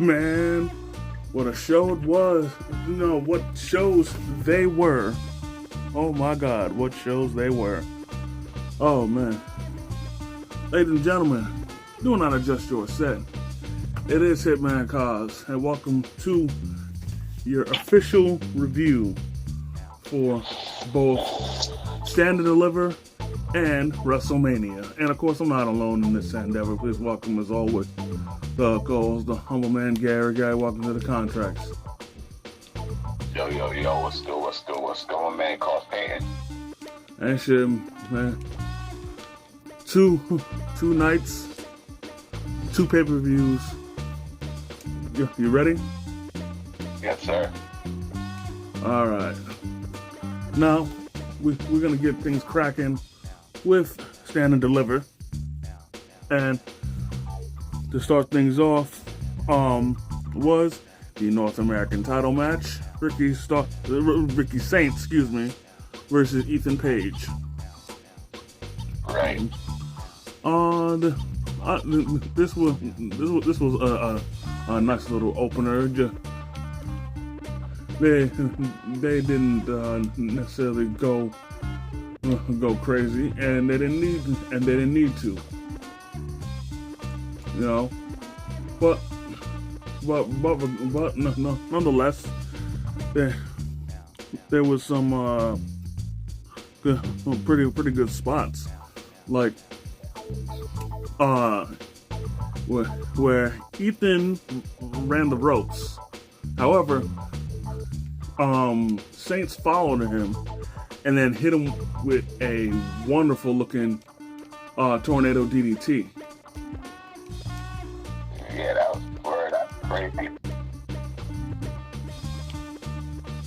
Man, what a show it was. You know, what shows they were. Oh my God, what shows they were. Oh man. Ladies and gentlemen, do not adjust your set. It is Hitman Cause, and welcome to your official review for both Stand and Deliver and WrestleMania. And of course, I'm not alone in this endeavor. Please welcome, as always, the goals, the humble man Gary. Gary, welcome to the contracts. Yo, what's going, man? Cause fan. And shit, man. Two nights, two pay-per-views. You ready? Yes, sir. All right. Now, we're going to get things cracking with Stand and Deliver. And to start things off, was the North American title match. Ricky Saints, versus Ethan Page. Right. This was a nice little opener. They didn't necessarily go crazy, and they didn't need to. You know, but nonetheless, there was some pretty good spots, like where Ethan ran the ropes. However, Saints followed him and then hit him with a wonderful looking tornado DDT. Yeah, that was that's crazy.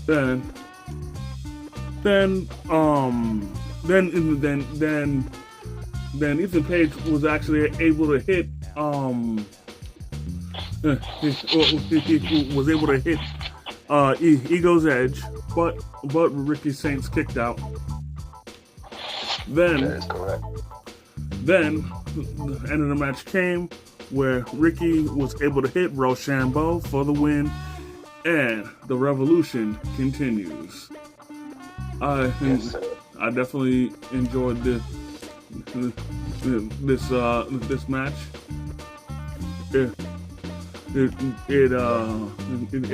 Then Ethan Page was actually able to hit Ego's Edge, but Ricky Saints kicked out. Then that is correct. Then the end of the match came where Ricky was able to hit Rochambeau for the win, and the revolution continues. I definitely enjoyed this match. It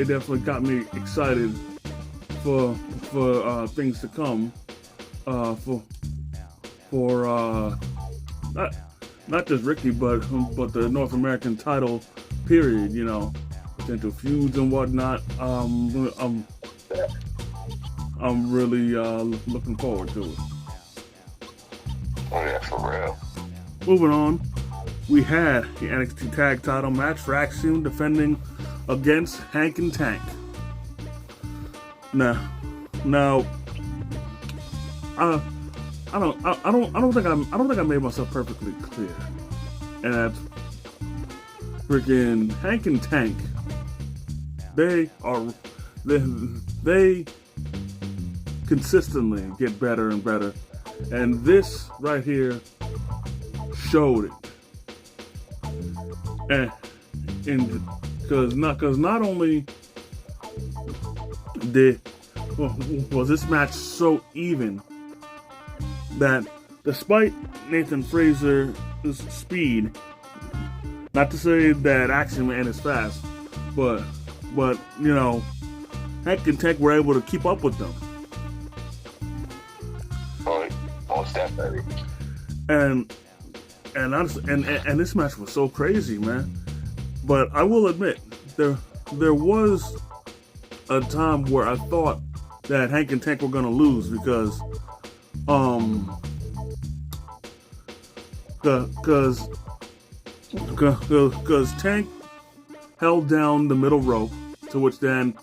definitely got me excited for things to come. For not just Ricky, but the North American title period. You know, potential feuds and whatnot. I'm really looking forward to it. Oh yeah, for real. Moving on, we had the NXT Tag Title match for Axiom defending against Hank and Tank. Now, I don't think I made myself perfectly clear, and that's freaking Hank and Tank. They consistently get better and better, and this right here showed it. And because not only was this match so even that despite Nathan Fraser's speed, not to say that Action Man is fast, but you know, Hank and Tank were able to keep up with them. Most definitely. And this match was so crazy, man. But I will admit, there was a time where I thought that Hank and Tank were gonna lose because Tank held down the middle rope, to which then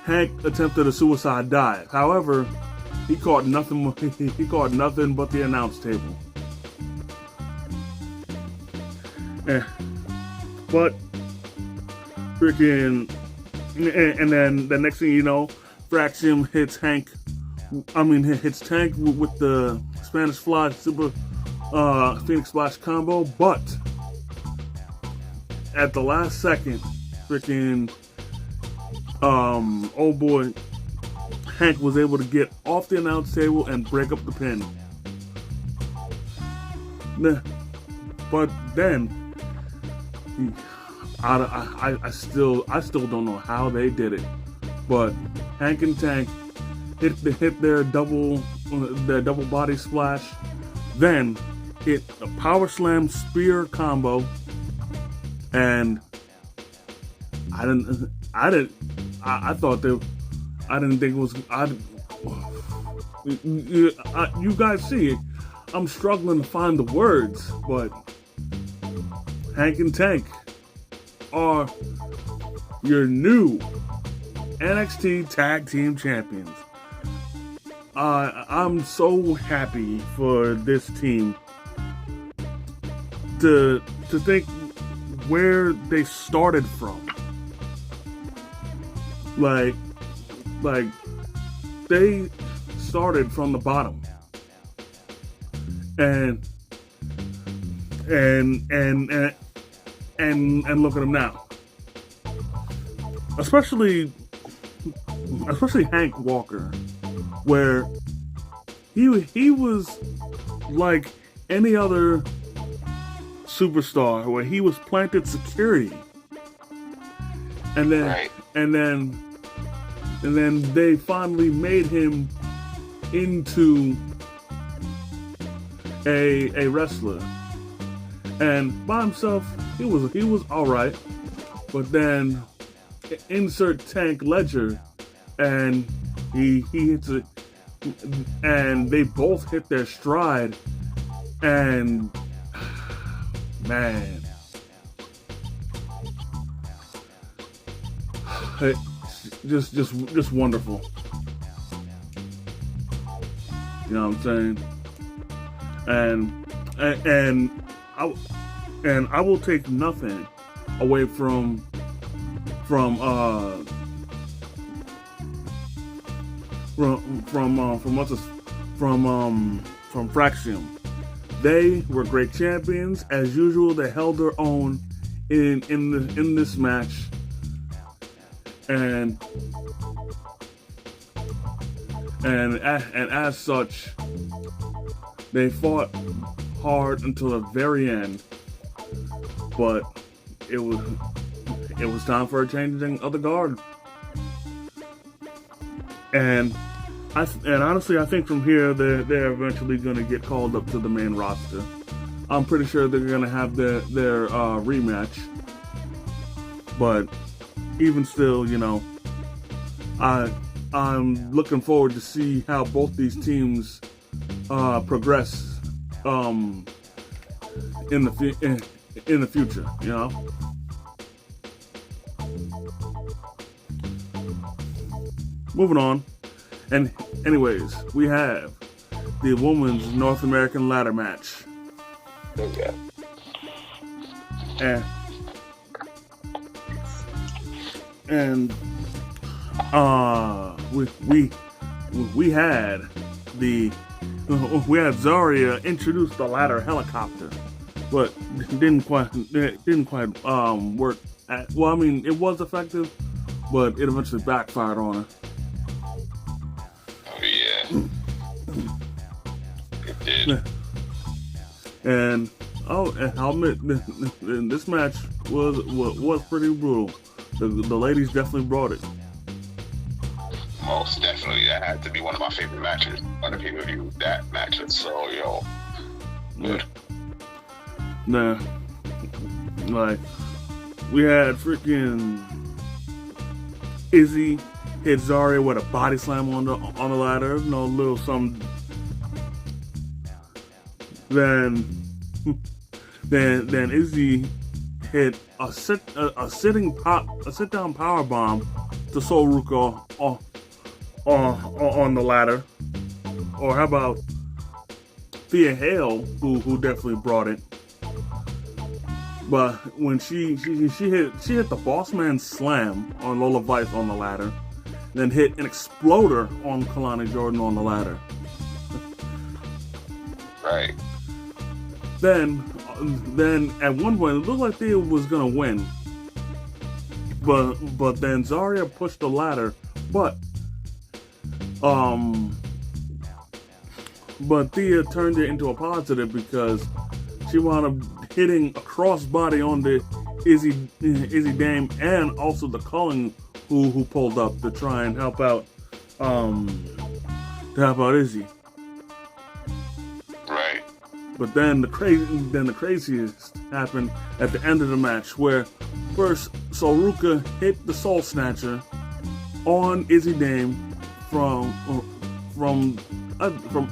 Hank attempted a suicide dive. However, he caught nothing but the announce table. But freaking, and then the next thing you know, Fraxium hits Tank with the Spanish Fly Super Phoenix Splash combo, but at the last second, freaking old boy Hank was able to get off the announce table and break up the pin. But then I still don't know how they did it. But Hank and Tank hit their double body splash, then hit a power slam spear combo, and I didn't think it was. You guys see it. I'm struggling to find the words, but Hank and Tank are your new NXT Tag Team Champions. I'm so happy for this team to think where they started from. Like they started from the bottom, and look at them now. Especially Hank Walker, where he was like any other superstar, where he was planted security, and then they finally made him into a wrestler, and by himself he was all right, but then insert Tank Ledger, and he hits it, and they both hit their stride, and man, just wonderful. You know what I'm saying? And I will take nothing away from Fraxium. They were great champions as usual. They held their own in this match, and as such, they fought hard until the very end. But it was time for a changing of the guard. And honestly, I think from here they're eventually going to get called up to the main roster. I'm pretty sure they're going to have their rematch. But even still, you know, I'm looking forward to see how both these teams progress in the future. You know. Moving on, and anyways, we have the Women's North American Ladder Match. Okay. And we had Zarya introduce the ladder helicopter, but didn't quite work. Well, I mean, it was effective, but it eventually backfired on her. Oh yeah, it did. And I'll admit, this match was pretty brutal. The ladies definitely brought it. Most definitely, that had to be one of my favorite matches on the pay-per-view. That match was so good. Nah, like we had freaking Izzy hit Zarya with a body slam on the ladder, no little something. Then Izzy hit a sit down power bomb to Sol Ruka on the ladder. Or how about Thea Hale, who definitely brought it. But when she hit the Boss Man Slam on Lola Vice on the ladder, then hit an exploder on Kalani Jordan on the ladder. Right. Then at one point it looked like Thea was gonna win, but then Zarya pushed the ladder, but um but Thea turned it into a positive because she wound up hitting a crossbody on the Izzy Dame and also the Cullen who pulled up to try and help out Izzy. Right. But then the craziest happened at the end of the match, where first Soruka hit the Soul Snatcher on Izzy Dame from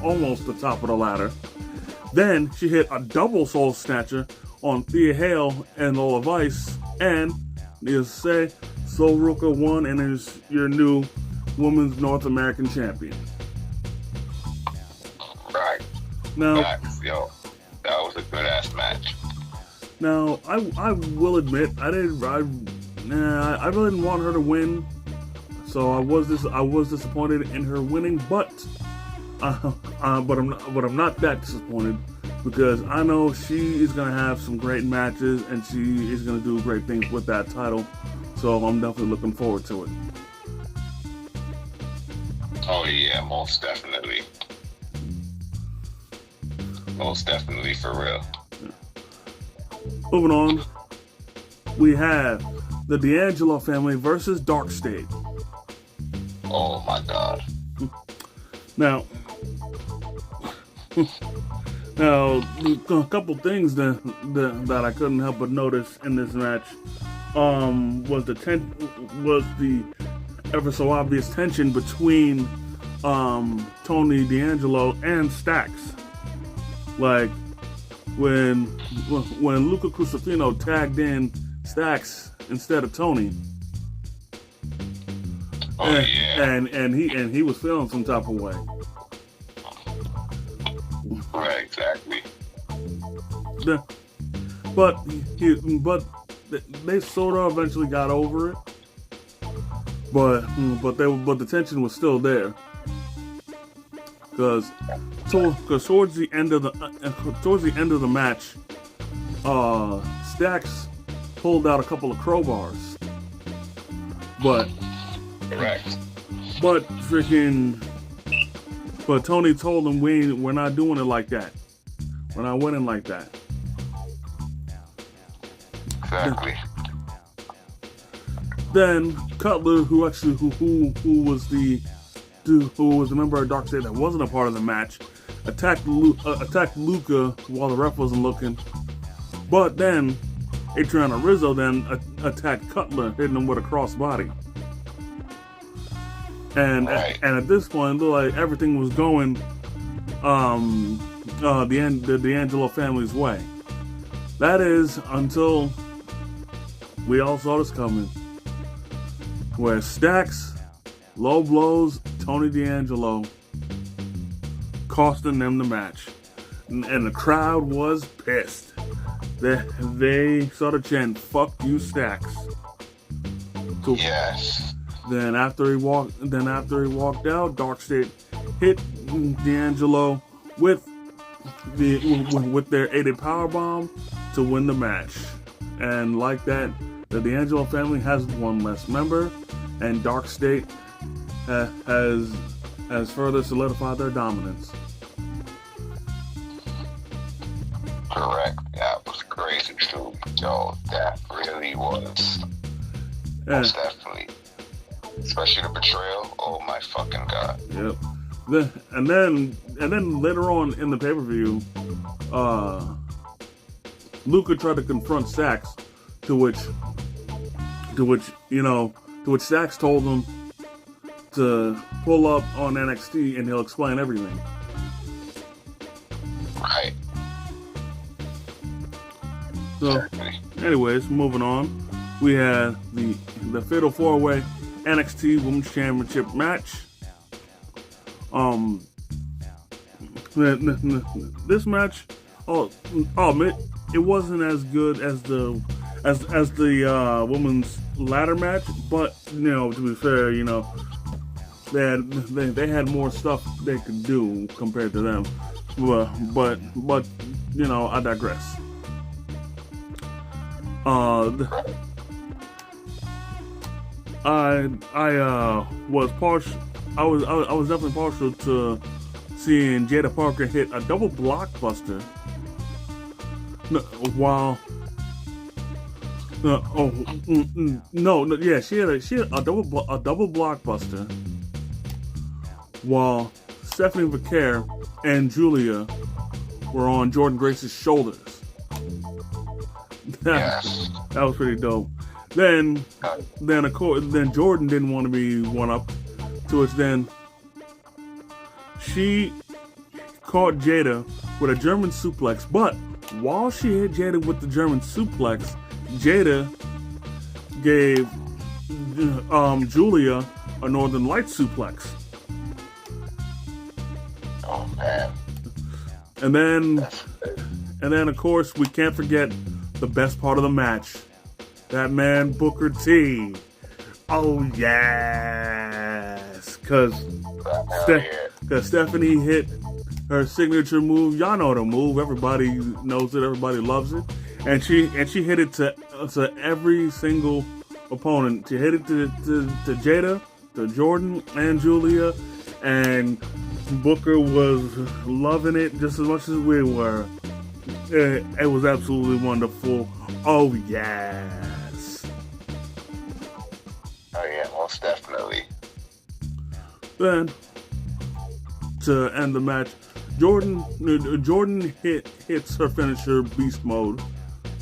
almost the top of the ladder. Then she hit a double Soul Snatcher on Thea Hale and Lola Vice, and needless to say, Soruka won and is your new Women's North American Champion. Right. Now, yo, that was a good ass match. Now, I will admit I really didn't want her to win, so I was disappointed in her winning, but I'm not that disappointed because I know she is gonna have some great matches and she is gonna do great things with that title, so I'm definitely looking forward to it. Oh yeah, most definitely. Most definitely, for real. Moving on, we have the D'Angelo family versus Dark State. Oh my god. Now, a couple things that I couldn't help but notice in this match was the ever so obvious tension between Tony D'Angelo and Stax. Like when Luca Crucifino tagged in Stax instead of Tony. Oh yeah. And he was feeling some type of way. Right, exactly. But they sort of eventually got over it. But the tension was still there. Because towards the end of the match, Stax pulled out a couple of crowbars. But correct. But Tony told him we're not doing it like that. We're not winning like that. Exactly. Then Cutler, who was the member of Dark State that wasn't a part of the match, attacked Luca while the ref wasn't looking. But then Adriana Rizzo then attacked Cutler, hitting him with a crossbody. And at this point, it looked like everything was going the D'Angelo family's way. That is until we all saw this coming, where Stax low blows Tony D'Angelo, costing them the match, and the crowd was pissed. They started chanting "Fuck you, Stax." So, yes. Then after he walked out, Dark State hit D'Angelo with their aided powerbomb to win the match. And like that, the D'Angelo family has one less member, and Dark State has further solidified their dominance. Correct. That was crazy too. Yo, that really was. Most definitely. Especially the betrayal. Oh my fucking god. Yep. And then later on in the pay-per-view, Luca tried to confront Stax, to which Stax told him to pull up on NXT and he'll explain everything. Right. So, anyways, moving on, we had the Fatal 4-Way NXT Women's Championship match. This match, I'll admit, it wasn't as good as the women's ladder match, but to be fair, they had more stuff they could do compared to them. But I digress. was partial. I was definitely partial to seeing Jada Parker hit a double blockbuster. No, while yeah, she had a double blockbuster while Stephanie Vaquer and Julia were on Jordan Grace's shoulders. Yes. That was pretty dope. Then of course, then Jordan didn't want to be one up, to which then she caught Jada with a German suplex. But while she hit Jada with the German suplex, Jada gave Julia a Northern Light suplex. Oh man. And then of course we can't forget the best part of the match. That man Booker T. Oh yes, cause Stephanie hit her signature move. Y'all know the move. Everybody knows it. Everybody loves it. And she hit it to every single opponent. She hit it to Jada, to Jordan, and Julia, and Booker was loving it just as much as we were. It was absolutely wonderful. Oh yes. Oh yeah, most definitely. Then to end the match, Jordan hits her finisher Beast Mode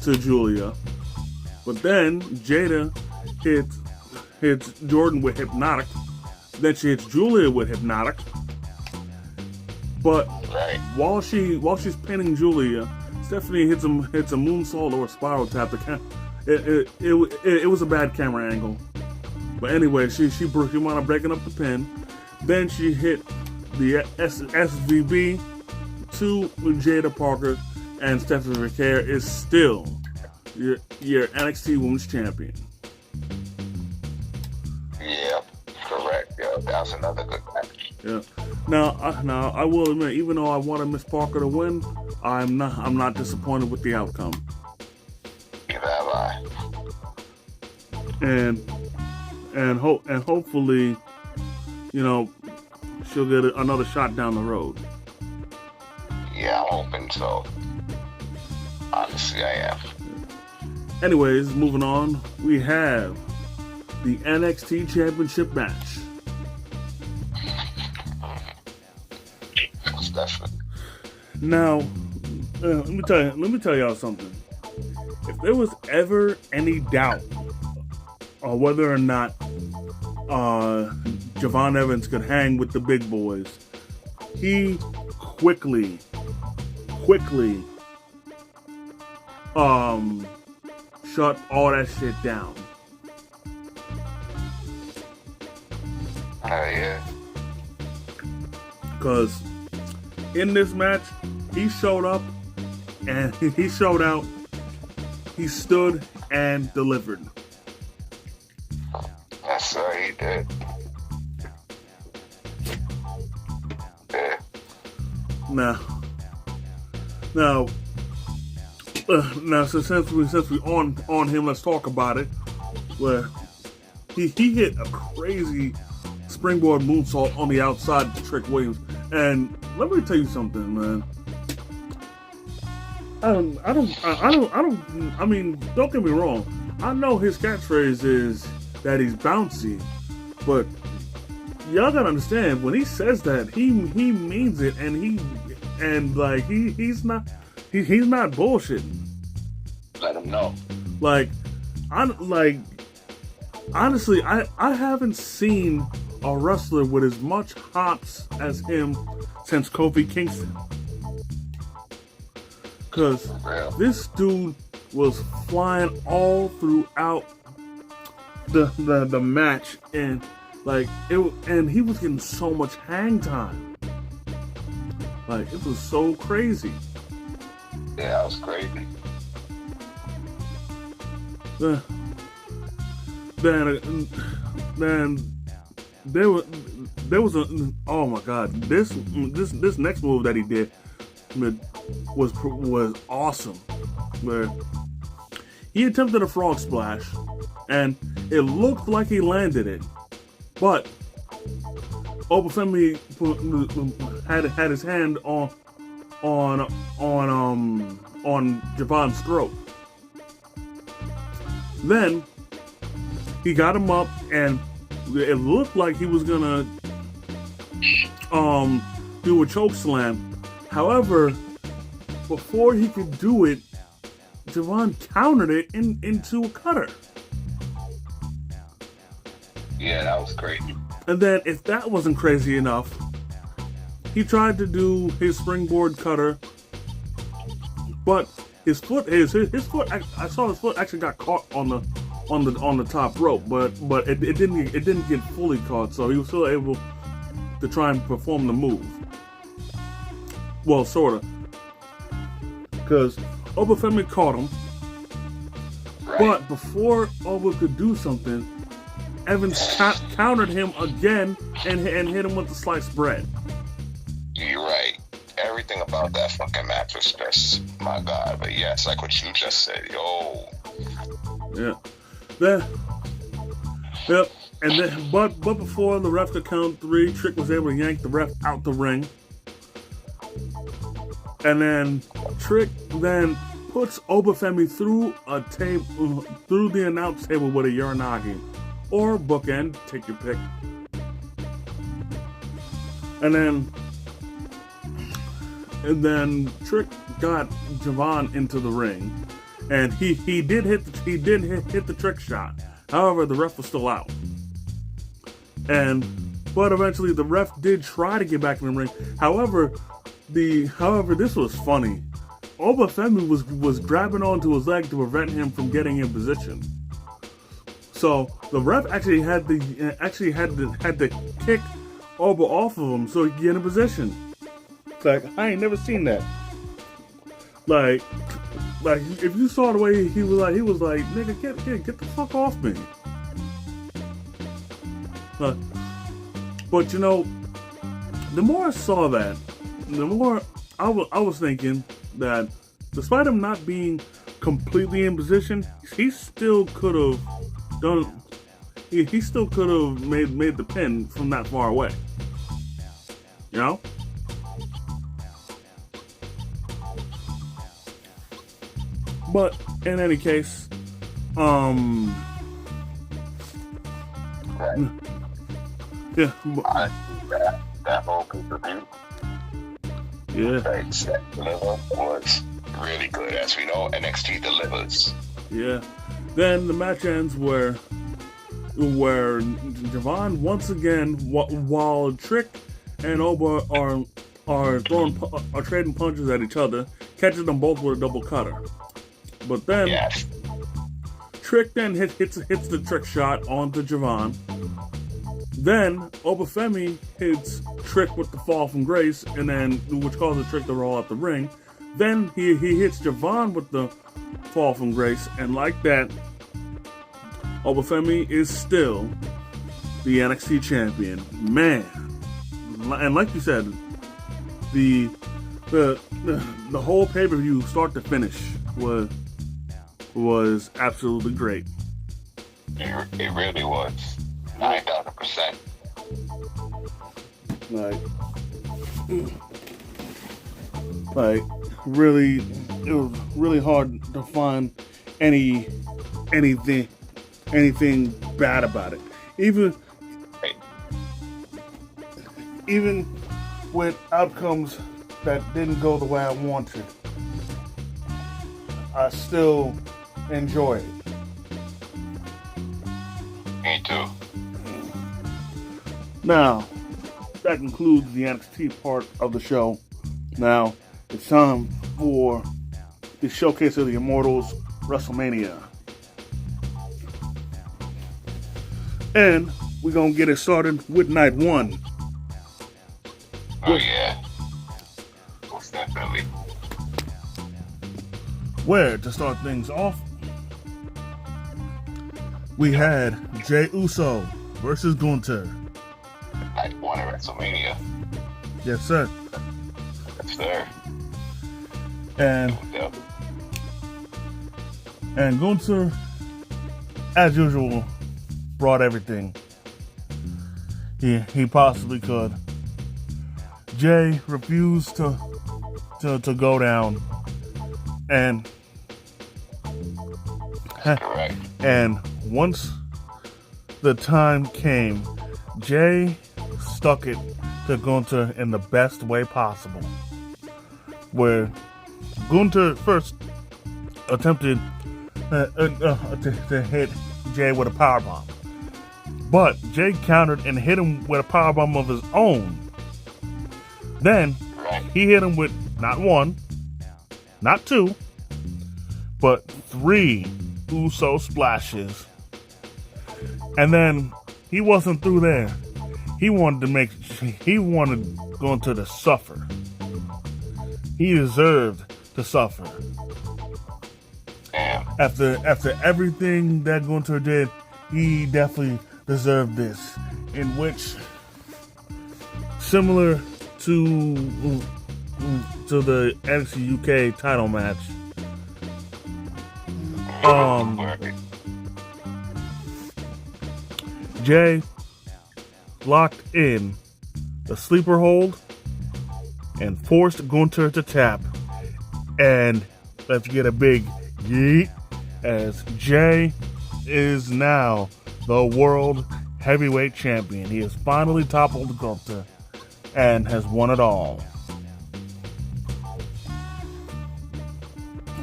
to Julia, but then Jada hits Jordan with Hypnotic. Then she hits Julia with Hypnotic. But while she's pinning Julia, Stephanie hits a moonsault or a spiral tap. It was a bad camera angle. But anyway, she wound up breaking up the pin. Then she hit the SVB to Jada Parker, and Stephanie Vaquer is still your NXT Women's Champion. Yeah, correct. Yeah, that was another good match. Yeah. Now I will admit, even though I wanted Miss Parker to win, I'm not disappointed with the outcome. Neither have I. And hopefully, you know, she'll get another shot down the road. Yeah, I'm hoping so. Honestly, I am. Anyways, moving on, we have the NXT Championship match. Most definitely. Now, let me tell y'all something. If there was ever any doubt on whether or not Javon Evans could hang with the big boys, he quickly shut all that shit down. Oh yeah. Because in this match, he showed up and he showed out. He stood and delivered. Yes, sir, he did. Yeah. Now, since we on him, let's talk about it. Where he hit a crazy springboard moonsault on the outside to Trick Williams, and let me tell you something, man. I mean, don't get me wrong. I know his catchphrase is that he's bouncy, but y'all gotta understand, when he says that, he means it, and he's not bullshitting. Let him know. Honestly, I haven't seen a wrestler with as much hops as him since Kofi Kingston. Because this dude was flying all throughout the match, and and he was getting so much hang time. Like, it was so crazy. Yeah, that was crazy. Then there was a, oh my god, this next move that he did was awesome. Where he attempted a frog splash, and It looked like he landed it, but Obafemi had his hand on Javon's throat. Then he got him up, and it looked like he was gonna do a choke slam. However, before he could do it, Javon countered it into a cutter. Yeah, that was crazy. And then, if that wasn't crazy enough, he tried to do his springboard cutter, but his foot, I saw his foot actually got caught on the top rope, but it didn't get fully caught, so he was still able to try and perform the move. Well, sorta, because Obafemi caught him, Right. but before Oba could do something, Evans countered him again and hit him with the sliced bread. You're right. Everything about that fucking match was just, my God. But yes, like what you just said, yo. Yeah. Yep. And then, but before the ref could count 3, Trick was able to yank the ref out the ring. And then Trick then puts Obafemi through a table, through the announce table with a Uranagi. Or bookend, take your pick. And then Trick got Javon into the ring, and he did hit the trick shot. However, the ref was still out. But eventually the ref did try to get back in the ring. However, this was funny. Obafemi was grabbing onto his leg to prevent him from getting in position. So the ref actually had to kick Oba off of him so he could get in position. Like, I ain't never seen that. Like if you saw the way he was like, nigga, get the fuck off me. But you know, the more I saw that, the more I was thinking that despite him not being completely in position, he still could have done. He still could have made the pin from that far away. You know? But in any case, yeah. That whole pay-per-view. Yeah. That was really good. As we know, NXT delivers. Yeah. Then the match ends where Javon once again, while Trick and Oba are trading punches at each other, catches them both with a double cutter. But then Yes. Trick then hits the trick shot onto Javon. Then Obafemi hits Trick with the fall from grace, and then which causes Trick to roll out the ring. Then he hits Javon with the fall from grace, and like that, Obafemi is still the NXT champion. Man, and like you said, the whole pay-per-view, start to finish, was absolutely great. It really was. 9,000%. Like really, it was really hard to find anything bad about it. Even with outcomes that didn't go the way I wanted, I still enjoy it. Me too. Now, that concludes the NXT part of the show. Now, it's time for the Showcase of the Immortals WrestleMania. And we're going to get it started with night 1. Oh, yeah. Most definitely. Where, to start things off, we had Jey Uso versus Gunther. Night 1 at WrestleMania. Yes, sir. Yes, sir. And Yep. Gunther, as usual, brought everything he possibly could. Jay refused to go down, and once the time came, Jay stuck it to Gunther in the best way possible, where Gunther first attempted to hit Jay with a powerbomb, but Jay countered and hit him with a powerbomb of his own. Then he hit him with not one, not two, but 3 Uso splashes. And then he wasn't through there. He wanted Gunther to suffer. He deserved to suffer. After everything that Gunther did, he definitely deserved this. In which, similar to the NXT UK title match, Jay locked in the sleeper hold and forced Gunther to tap. And let's get a big yeet, as Jay is now the world heavyweight champion. He has finally toppled Gunther and has won it all.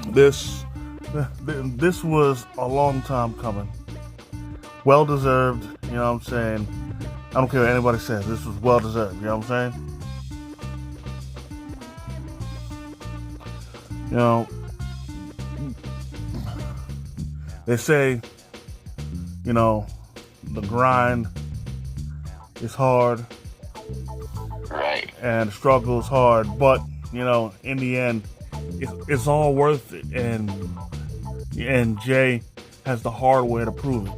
This was a long time coming. Well deserved, you know what I'm saying? I don't care what anybody says, this was well deserved, you know what I'm saying? You know, they say, you know, the grind is hard. Right. And the struggle is hard, but, you know, in the end, it's all worth it. And Jay has the hard way to prove it.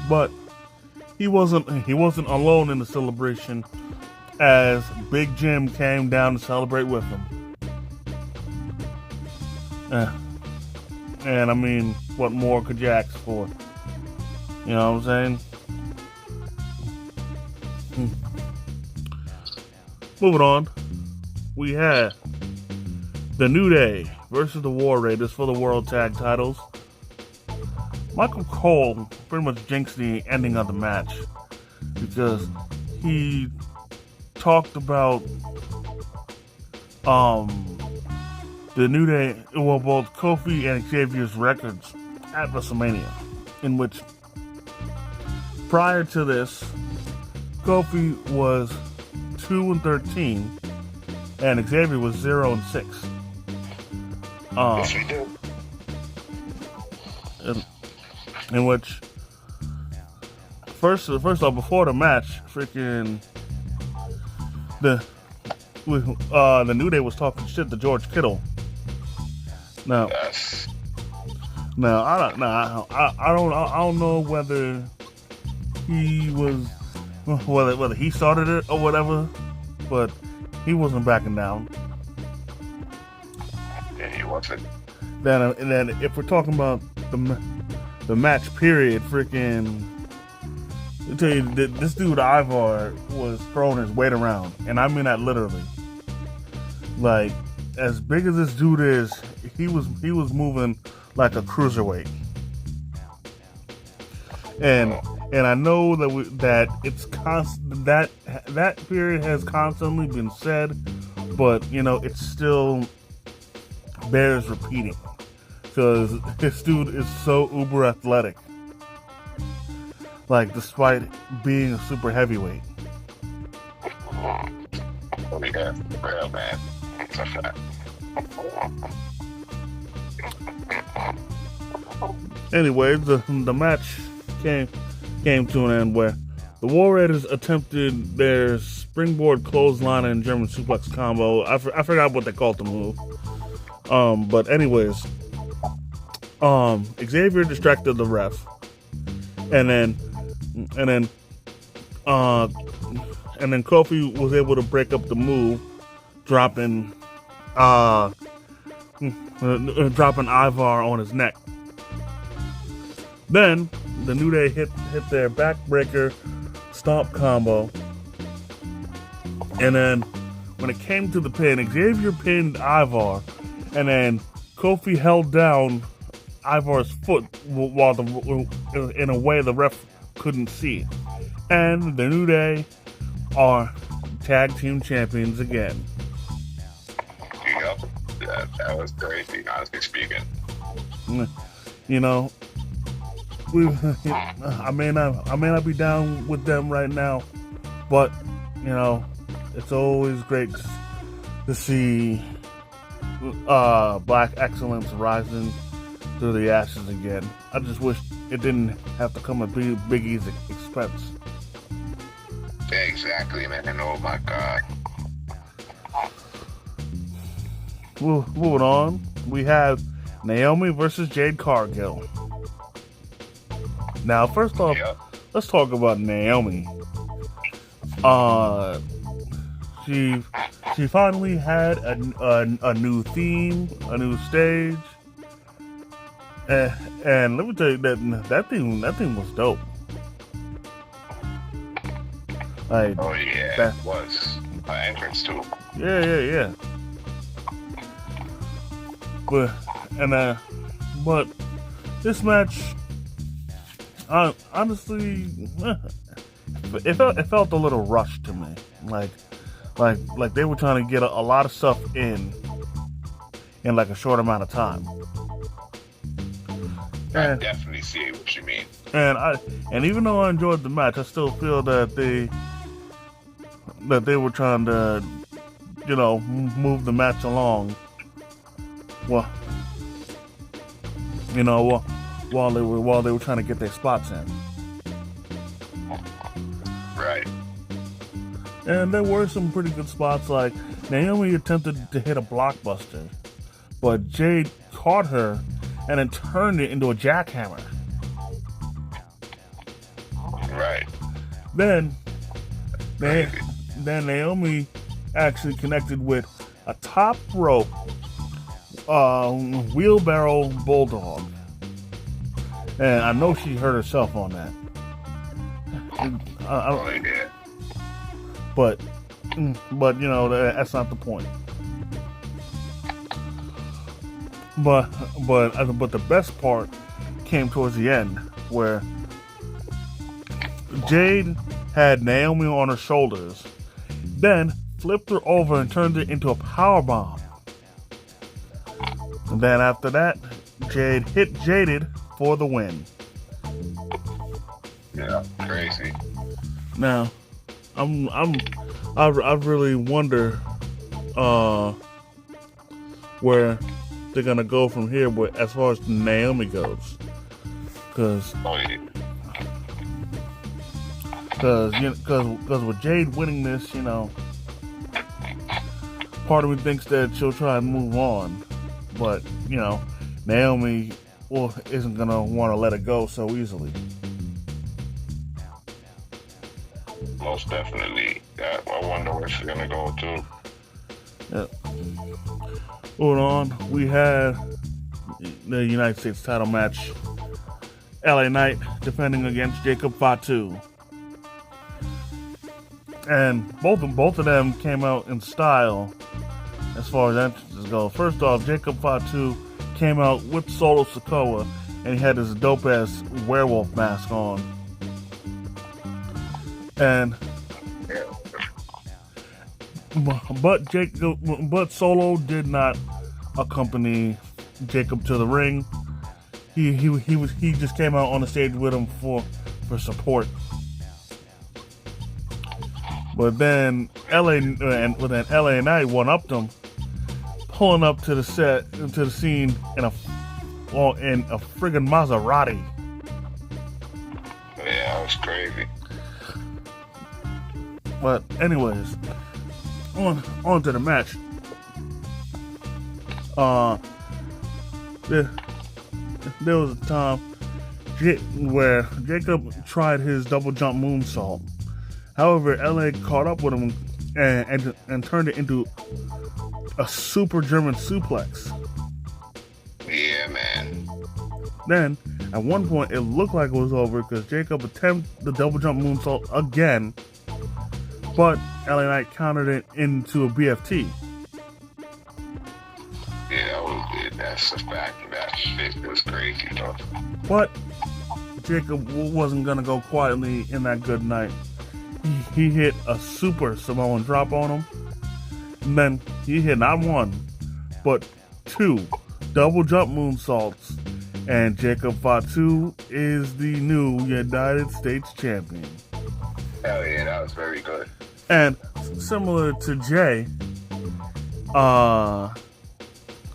But he wasn't alone in the celebration, as Big Jim came down to celebrate with him. And I mean, what more could you ask for? You know what I'm saying? Moving on, we had the New Day versus the War Raiders for the World Tag Titles. Michael Cole pretty much jinxed the ending of the match because he talked about the New Day, well, both Kofi and Xavier's records at WrestleMania, in which prior to this, Kofi was 2-13 and Xavier was 0-6. Yes, we do. In which, first off, before the match, freaking the New Day was talking shit to George Kittle. Now, yes. Now I don't know whether he was whether he started it or whatever, but he wasn't backing down. Yeah, he wasn't. Then if we're talking about the match period, freaking, I tell you, this dude Ivar was throwing his weight around, and I mean that literally. Like, as big as this dude is, he was moving like a cruiserweight. And I know that it's constant, that period has constantly been said, but you know, it still bears repeating because this dude is so uber athletic. Like, despite being a super heavyweight. Oh yeah, real man. It's a fact. Anyway, the match came to an end where the War Raiders attempted their springboard clothesline and German suplex combo. I forgot what they called the move. But anyways, Xavier distracted the ref, and then Kofi was able to break up the move, dropping Ivar on his neck. Then the New Day hit their backbreaker stomp combo, and then when it came to the pin, Xavier pinned Ivar, and then Kofi held down Ivar's foot while in a way the ref couldn't see. And the New Day are tag team champions again. Yep, that was crazy, honestly speaking. You know, I may not be down with them right now, but you know, it's always great to see Black excellence rising through the ashes again. I just wish it didn't have to come at Big E's expense. Exactly, man. And oh my God. Moving on, we have Naomi versus Jade Cargill. Now, first off, let's talk about Naomi. She finally had a new theme, a new stage. And let me tell you that thing was dope. Like, oh yeah, that was an entrance too. Yeah. But this match, honestly, it felt a little rushed to me. Like they were trying to get a lot of stuff in like a short amount of time. I definitely see what you mean. And even though I enjoyed the match, I still feel that they were trying to, you know, move the match along. Well, you know, while they were trying to get their spots in. Right. And there were some pretty good spots. Like Naomi attempted to hit a blockbuster, but Jade caught her and then turned it into a jackhammer. Right. Then Naomi actually connected with a top rope wheelbarrow bulldog, and I know she hurt herself on that. But you know, that's not the point. But the best part came towards the end, where Jade had Naomi on her shoulders, then flipped her over and turned it into a power bomb. And then after that, Jade hit Jaded for the win. Yeah, crazy. Now, I really wonder where they're gonna go from here, but as far as Naomi goes, because with Jade winning this, you know, part of me thinks that she'll try and move on, but you know, Naomi isn't gonna want to let it go so easily. Most definitely. I wonder where she's gonna go to. Yeah. Hold on, we had the United States title match. LA Knight defending against Jacob Fatu. And both of them came out in style as far as entrances go. First off, Jacob Fatu came out with Solo Sikoa, and he had his dope ass werewolf mask on. And but Solo did not accompany Jacob to the ring. He just came out on the stage with him for support. But then LA Knight one-upped him, pulling up to the scene in a friggin' Maserati. Yeah, that was crazy. But anyways, on to the match. There was a time where Jacob tried his double jump moonsault. However, LA caught up with him and turned it into a super German suplex. Yeah, man. Then, At one point, it looked like it was over because Jacob attempted the double jump moonsault again, but LA Knight countered it into a BFT. Yeah, that's a fact. That shit was crazy, though. But Jacob wasn't going to go quietly in that good night. He hit a super Samoan drop on him. And then he hit not one, but two double jump moonsaults. And Jacob Fatu is the new United States champion. Hell yeah, that was very good. And similar to Jay,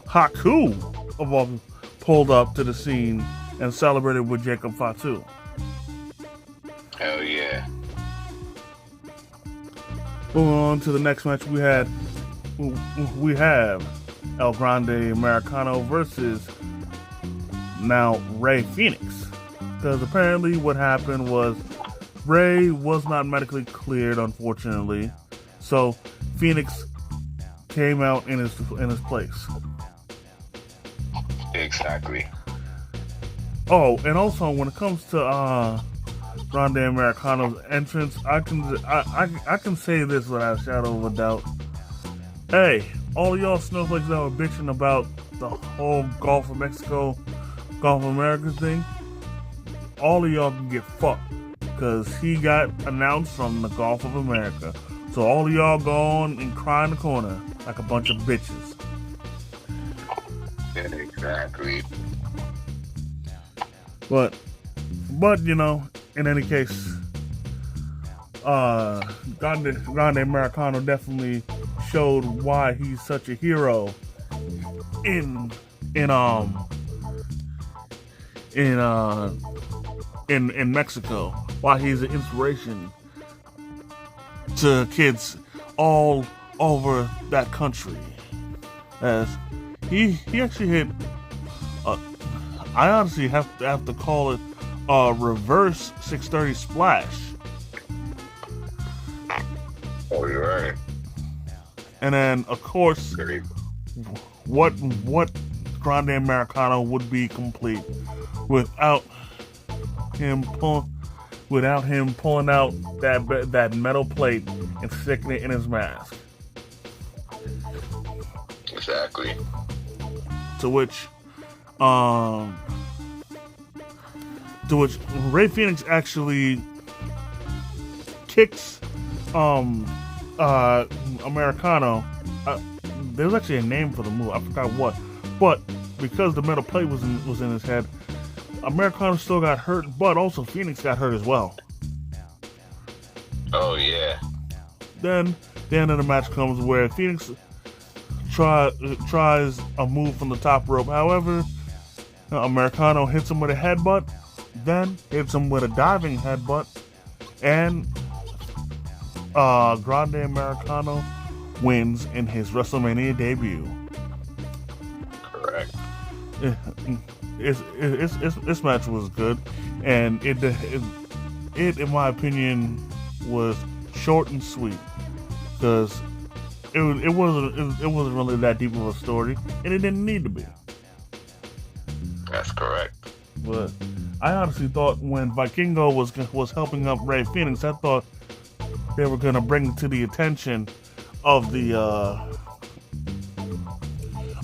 Haku of all pulled up to the scene and celebrated with Jacob Fatu. Hell yeah. Moving on to the next match, we have El Grande Americano versus now Rey Fenix. Because apparently what happened was Rey was not medically cleared, unfortunately. So Phoenix came out in his place. Exactly. Oh, and also when it comes to Grande Americano's entrance, I can say this without a shadow of a doubt. Hey, all y'all snowflakes that were bitching about the whole Gulf of Mexico, Gulf of America thing, all of y'all can get fucked because he got announced from the Gulf of America. So all of y'all go on and cry in the corner like a bunch of bitches. Yeah, exactly. But you know, in any case, Grande Americano definitely showed why he's such a hero in Mexico. Why he's an inspiration to kids all over that country. As he actually hit. I honestly have to call it a reverse 630 splash. Oh, you're right. And then, of course, what Grande Americano would be complete without him pulling out that metal plate and sticking it in his mask. Exactly. To which Rey Fenix actually kicks Americano. There's actually a name for the move. I forgot what, but because the metal plate was in his head, Americano still got hurt, but also Phoenix got hurt as well. Oh yeah. Then the end of the match comes where Phoenix tries a move from the top rope. However, Americano hits him with a headbutt, then hits him with a diving headbutt, and Grande Americano wins in his WrestleMania debut. Correct. This match was good, and it in my opinion was short and sweet because it wasn't really that deep of a story, and it didn't need to be. That's correct. But I honestly thought when Vikingo was helping up Rey Fenix, I thought they were gonna bring it to the attention of the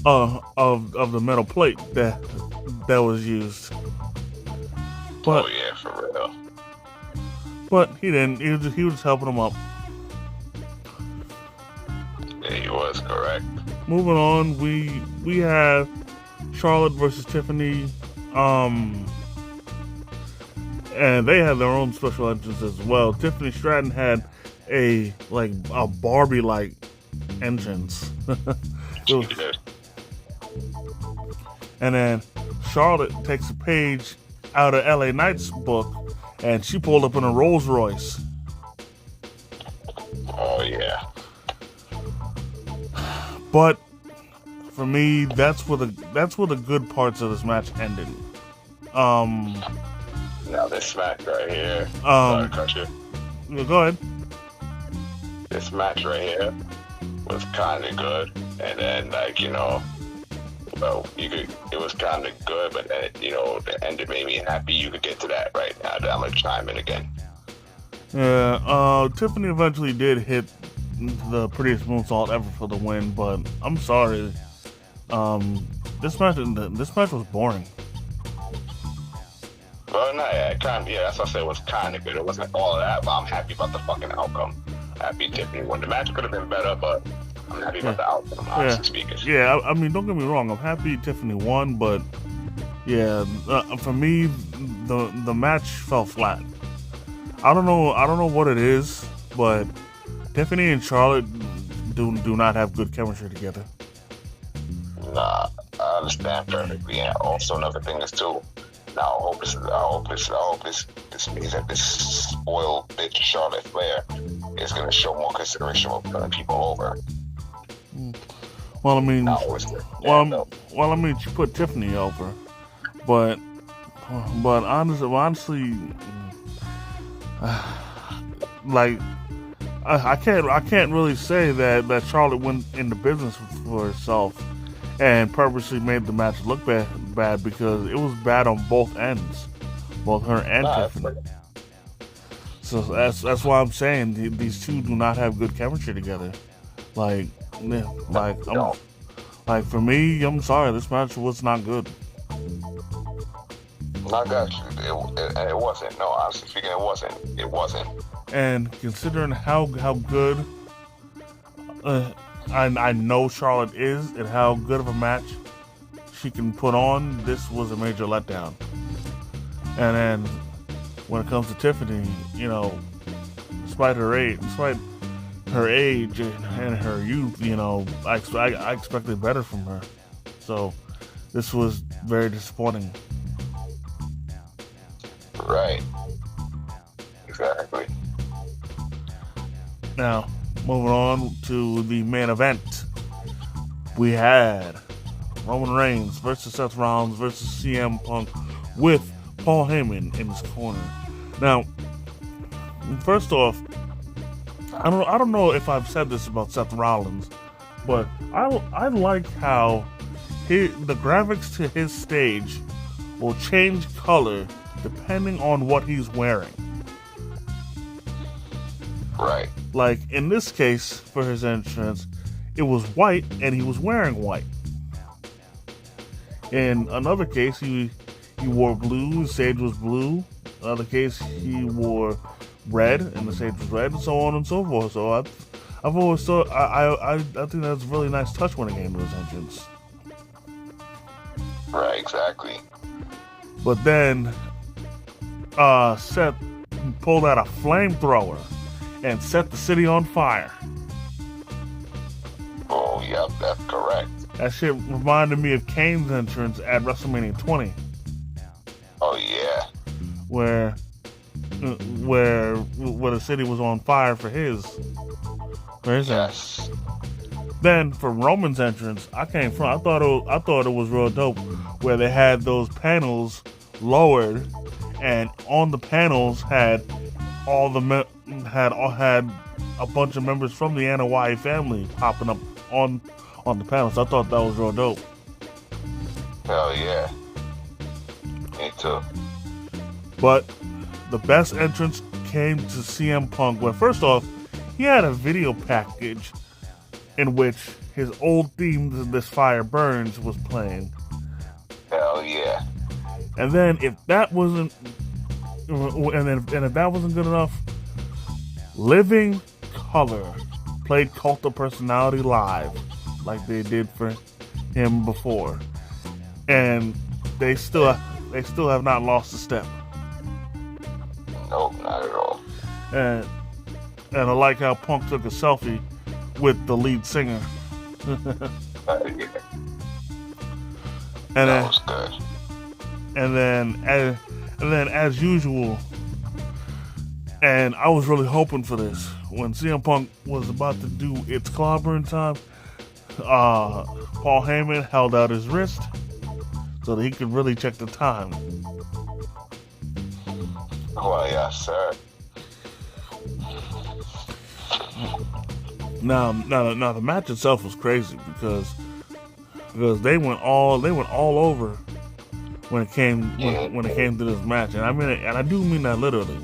of the metal plate that was used. But, oh yeah, for real. But he didn't. He was just helping him up. Yeah, he was correct. Moving on, we have Charlotte versus Tiffany. And they had their own special entrance as well. Tiffany Stratton had a Barbie-like entrance. And then Charlotte takes a page out of LA Knight's book, and she pulled up in a Rolls Royce. Oh yeah. But for me, that's where the good parts of this match ended. Now this match right here. Sorry, cut you. Go ahead. This match right here was kind of good, and then Well, you could. It was kind of good, but then, the end it made me happy. You could get to that right now. I'm gonna chime in again. Yeah, Tiffany eventually did hit the prettiest moonsault ever for the win, but I'm sorry. Um, this match was boring. Well, no, yeah, that's what I said. It was kind of good. It wasn't all of that, but I'm happy about the fucking outcome. Happy Tiffany won. The match could have been better, but I'm happy Yeah, about the outcome. yeah, Honestly speaking. yeah. I mean, don't get me wrong. I'm happy Tiffany won, but yeah, for me, the match fell flat. I don't know what it is, but Tiffany and Charlotte do not have good chemistry together. Nah, I understand perfectly. And also another thing is too. Now I hope this means that this spoiled bitch Charlotte Flair is gonna show more consideration for putting people over. Well, I mean, Now it's no. I mean, she put Tiffany over, but honestly, like I can't really say that Charlotte went into business for herself and purposely made the match look bad because it was bad on both ends, both her and Tiffany. So that's why I'm saying these two do not have good chemistry together. Like, yeah, like for me, I'm sorry, this match was not good. I got you. It wasn't. No, honestly speaking, it wasn't. It wasn't. And considering how good I know Charlotte is and how good of a match she can put on, this was a major letdown. And then when it comes to Tiffany, despite her age, and her youth, I expected better from her. So this was very disappointing. Right. Exactly. Now, moving on to the main event, we had Roman Reigns versus Seth Rollins versus CM Punk with Paul Heyman in his corner. Now, first off, I don't know if I've said this about Seth Rollins, but I like how the graphics to his stage will change color depending on what he's wearing. Right. Like in this case, for his entrance, it was white and he was wearing white. In another case, he wore blue, the stage was blue. Another case, he wore red and the stage was red, and so on and so forth. So I've always thought I think that's a really nice touch when it came to his entrance. Right, exactly. But then Seth pulled out a flamethrower and set the city on fire. Oh, yep, that's correct. That shit reminded me of Kane's entrance at WrestleMania 20. Oh yeah. Where the city was on fire for his Yes. Then for Roman's entrance, I thought it was real dope, where they had those panels lowered, and on the panels had had a bunch of members from the Anoa'i family popping up on the panels. I thought that was real dope. Hell yeah. Me too. But the best entrance came to CM Punk, where first off, he had a video package in which his old theme, "This Fire Burns," was playing. Hell yeah. And then if that wasn't good enough, Living Color played Cult of Personality live, like they did for him before, and they still have not lost a step. Nope, not at all. And I like how Punk took a selfie with the lead singer. Yeah. And that was good. And then as usual, and I was really hoping for this, when CM Punk was about to do its clobbering time, Paul Heyman held out his wrist so that he could really check the time. Well, yes, sir. Now the match itself was crazy because because they went all over when it came when it came to this match, and I mean it, and I do mean that literally.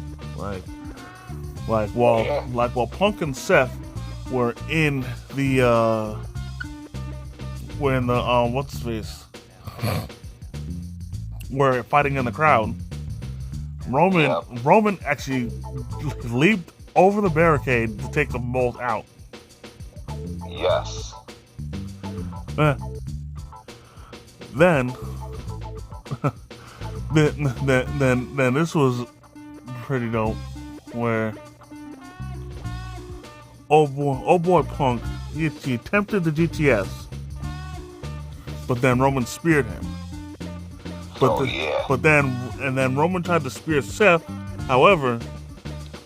While Punk and Seth were in the what's his face, were fighting in the crowd, Roman actually leaped over the barricade to take them both out. Yes. Then this was pretty dope, where oh boy Punk, he attempted the GTS, but then Roman speared him. But then Roman tried to spear Seth. However,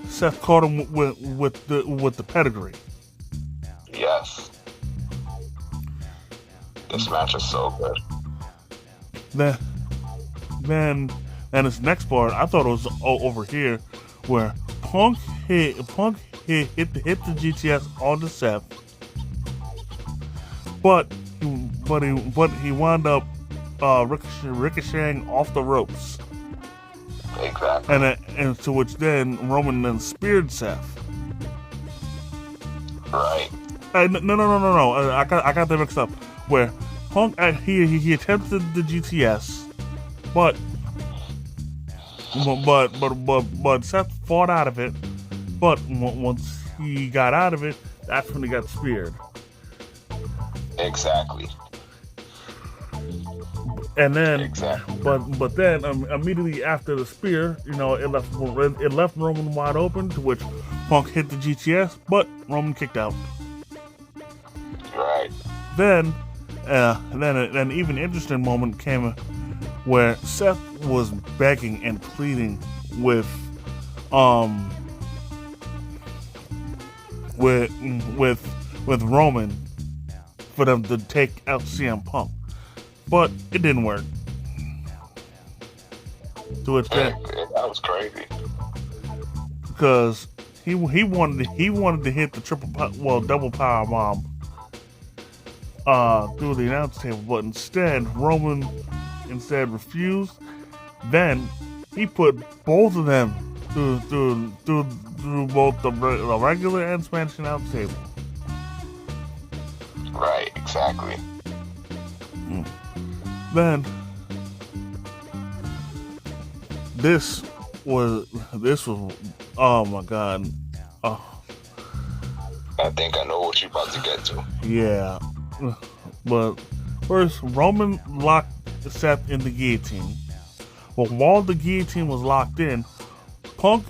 Seth caught him with the pedigree. Yes. This match is so good. Then this next part, I thought it was over here, where Punk hit the GTS onto Seth, but he wound up ricocheting off the ropes. Exactly. And to which then Roman then speared Seth. Right. No. I got that mixed up. Where Punk he attempted the GTS, but Seth fought out of it. But once he got out of it, that's when he got speared. Exactly. And then, but then immediately after the spear, it left Roman wide open. To which Punk hit the GTS, but Roman kicked out. Right. Then an even interesting moment came where Seth was begging and pleading with Roman for them to take out CM Punk, but it didn't work. That was crazy. Because he wanted to hit the double power bomb through the announce table, but instead Roman refused. Then he put both of them through both the regular and Spanish announce table. Right, exactly. Then this was oh my god. I think I know what you're about to get to. Yeah. But first, Roman locked Seth in the guillotine. But while the guillotine was locked in, Punk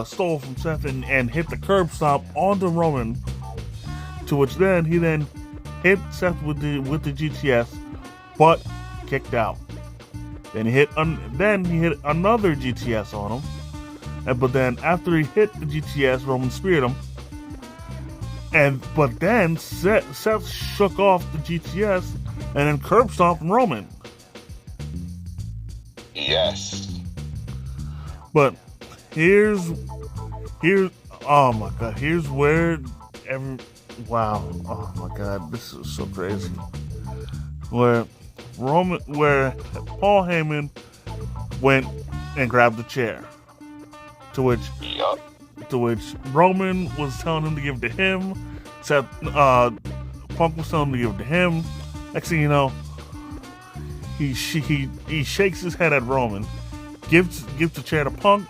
stole from Seth and hit the curb stomp onto Roman. To which then he hit Seth with the GTS, but kicked out. Then he hit another GTS on him. But then after he hit the GTS, Roman speared him. But then Seth shook off the GTS and then curb stomped Roman. Yes. But here's oh my god, here's where wow, oh my god, this is so crazy. Where Paul Heyman went and grabbed the chair. To which Roman was telling him to give it to him. Punk was telling him to give it to him. Next thing you know, he shakes his head at Roman, gives the chair to Punk.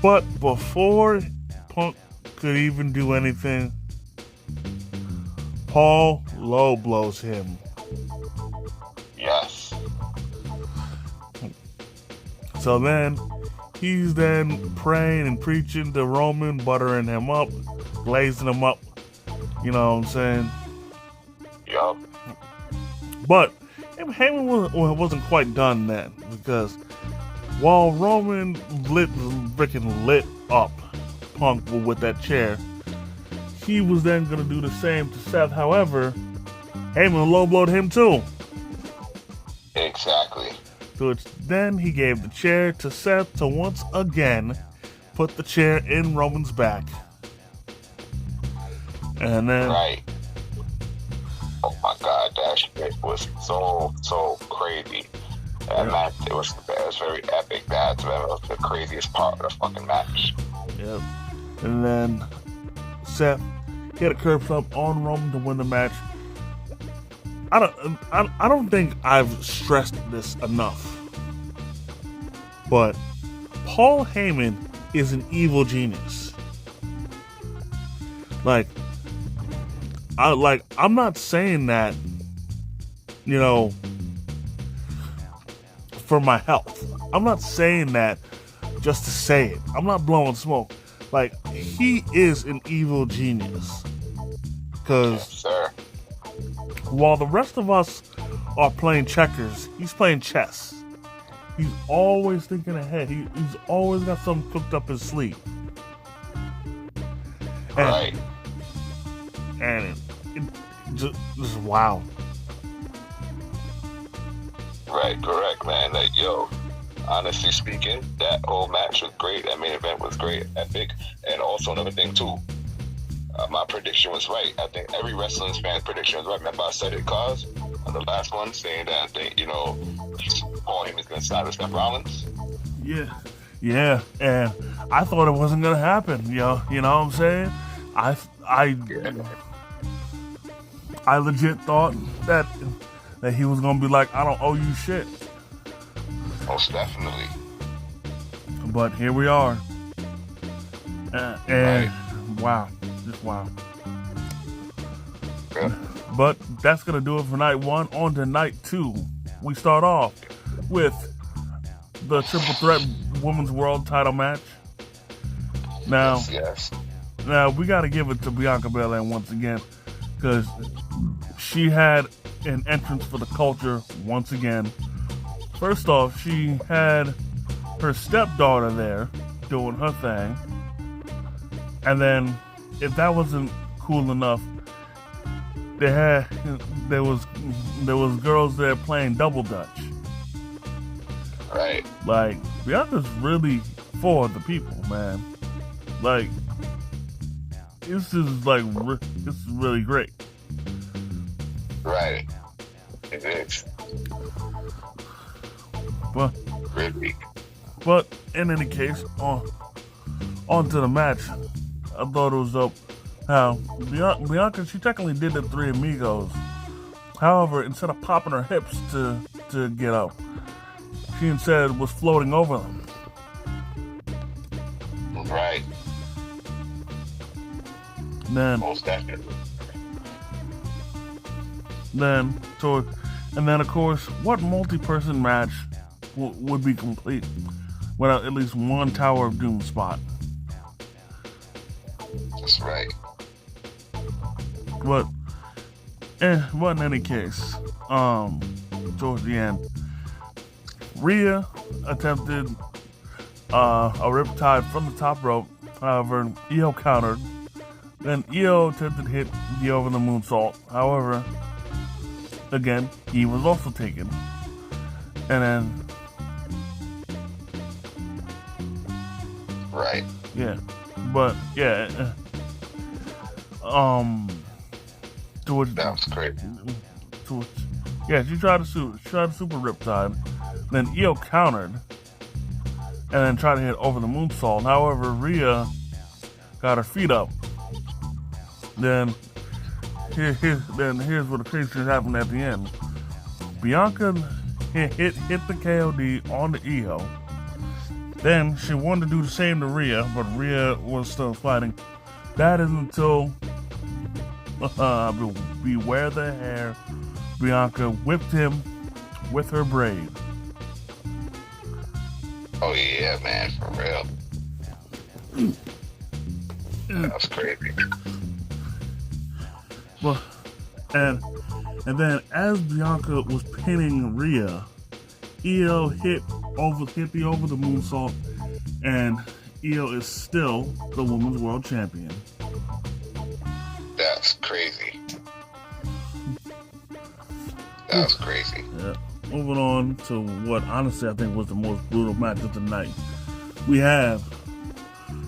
But before Punk could even do anything, Paul low blows him. Yes. So then he's praying and preaching to Roman, buttering him up, glazing him up. You know what I'm saying? Yup. But Heyman wasn't quite done then, because while Roman lit up Punk with that chair, he was then going to do the same to Seth. However, Heyman low blowed him too. Exactly. So then he gave the chair to Seth to once again put the chair in Roman's back. And then, right. it was so crazy. That Yep. match, it was very epic. That was the craziest part of the fucking match. Yep. And then Seth hit a curb stomp on Roman to win the match. I don't think I've stressed this enough, but Paul Heyman is an evil genius. I'm not saying that, you know, for my health. I'm not saying that just to say it. I'm not blowing smoke. Like, he is an evil genius. Because Yes, sir. while the rest of us are playing checkers, he's playing chess. He's always thinking ahead. He's always got something cooked up his sleeve. Right. And it just wow. Right, correct, man. Like, yo, honestly speaking, that whole match was great. That main event was great, epic. And also another thing, too, my prediction was right. I think every wrestling fan's prediction was right. Remember I said it, cause on the last one, saying that, Paul Heyman's going to side with Seth Rollins. Yeah, and I thought it wasn't gonna happen, yo. You know what I'm saying? I legit thought that he was gonna be like, I don't owe you shit. Most definitely. But here we are, and Right. wow, just wow. Yeah. But that's gonna do it for night one. On to night two, we start off with the triple threat women's world title match. Now, Yes. Now we got to give it to Bianca Belair once again, because she had an entrance for the culture once again. First off, she had her stepdaughter there doing her thing, and then if that wasn't cool enough, there was girls there playing double dutch. Right. Like, Bianca's really for the people, man. Like, this is really great. Right. It is. But Really. But in any case, on to the match. I thought it was dope how Bianca, she technically did the Three Amigos. However, instead of popping her hips to get up, she instead was floating over them. Right. Then Most definitely. and then of course, what multi-person match would be complete without at least one Tower of Doom spot? That's right. But in any case, towards the end, Rhea attempted a riptide from the top rope. However, Io countered. Then Io attempted to hit the over the moonsault. However, again, he was also taken. And then, Right. yeah, but yeah, towards That was crazy. yeah, she tried to super riptide. Then Io countered, and then tried to hit over the moonsault. However, Rhea got her feet up. Then here's what the craziness happened at the end. Bianca hit the KOD on the Io. Then she wanted to do the same to Rhea, but Rhea was still fighting. That is until beware the hair. Bianca whipped him with her braid. Oh yeah, man, for real. That was crazy. Well, and then as Bianca was pinning Rhea, Io hit the over the moonsault, and Io is still the women's world champion. That's crazy. That was crazy. Yeah. Moving on to what honestly I think was the most brutal match of the night. We have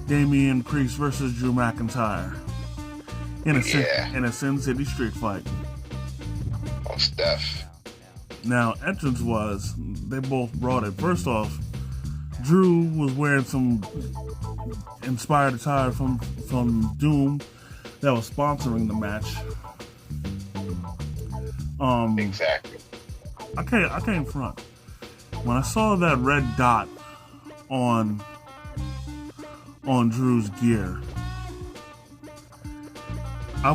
Damian Priest versus Drew McIntyre in a Sin City street fight. Most def. Now, entrance was, they both brought it. First off, Drew was wearing some inspired attire from Doom that was sponsoring the match. Exactly. I can't front. When I saw that red dot on Drew's gear, I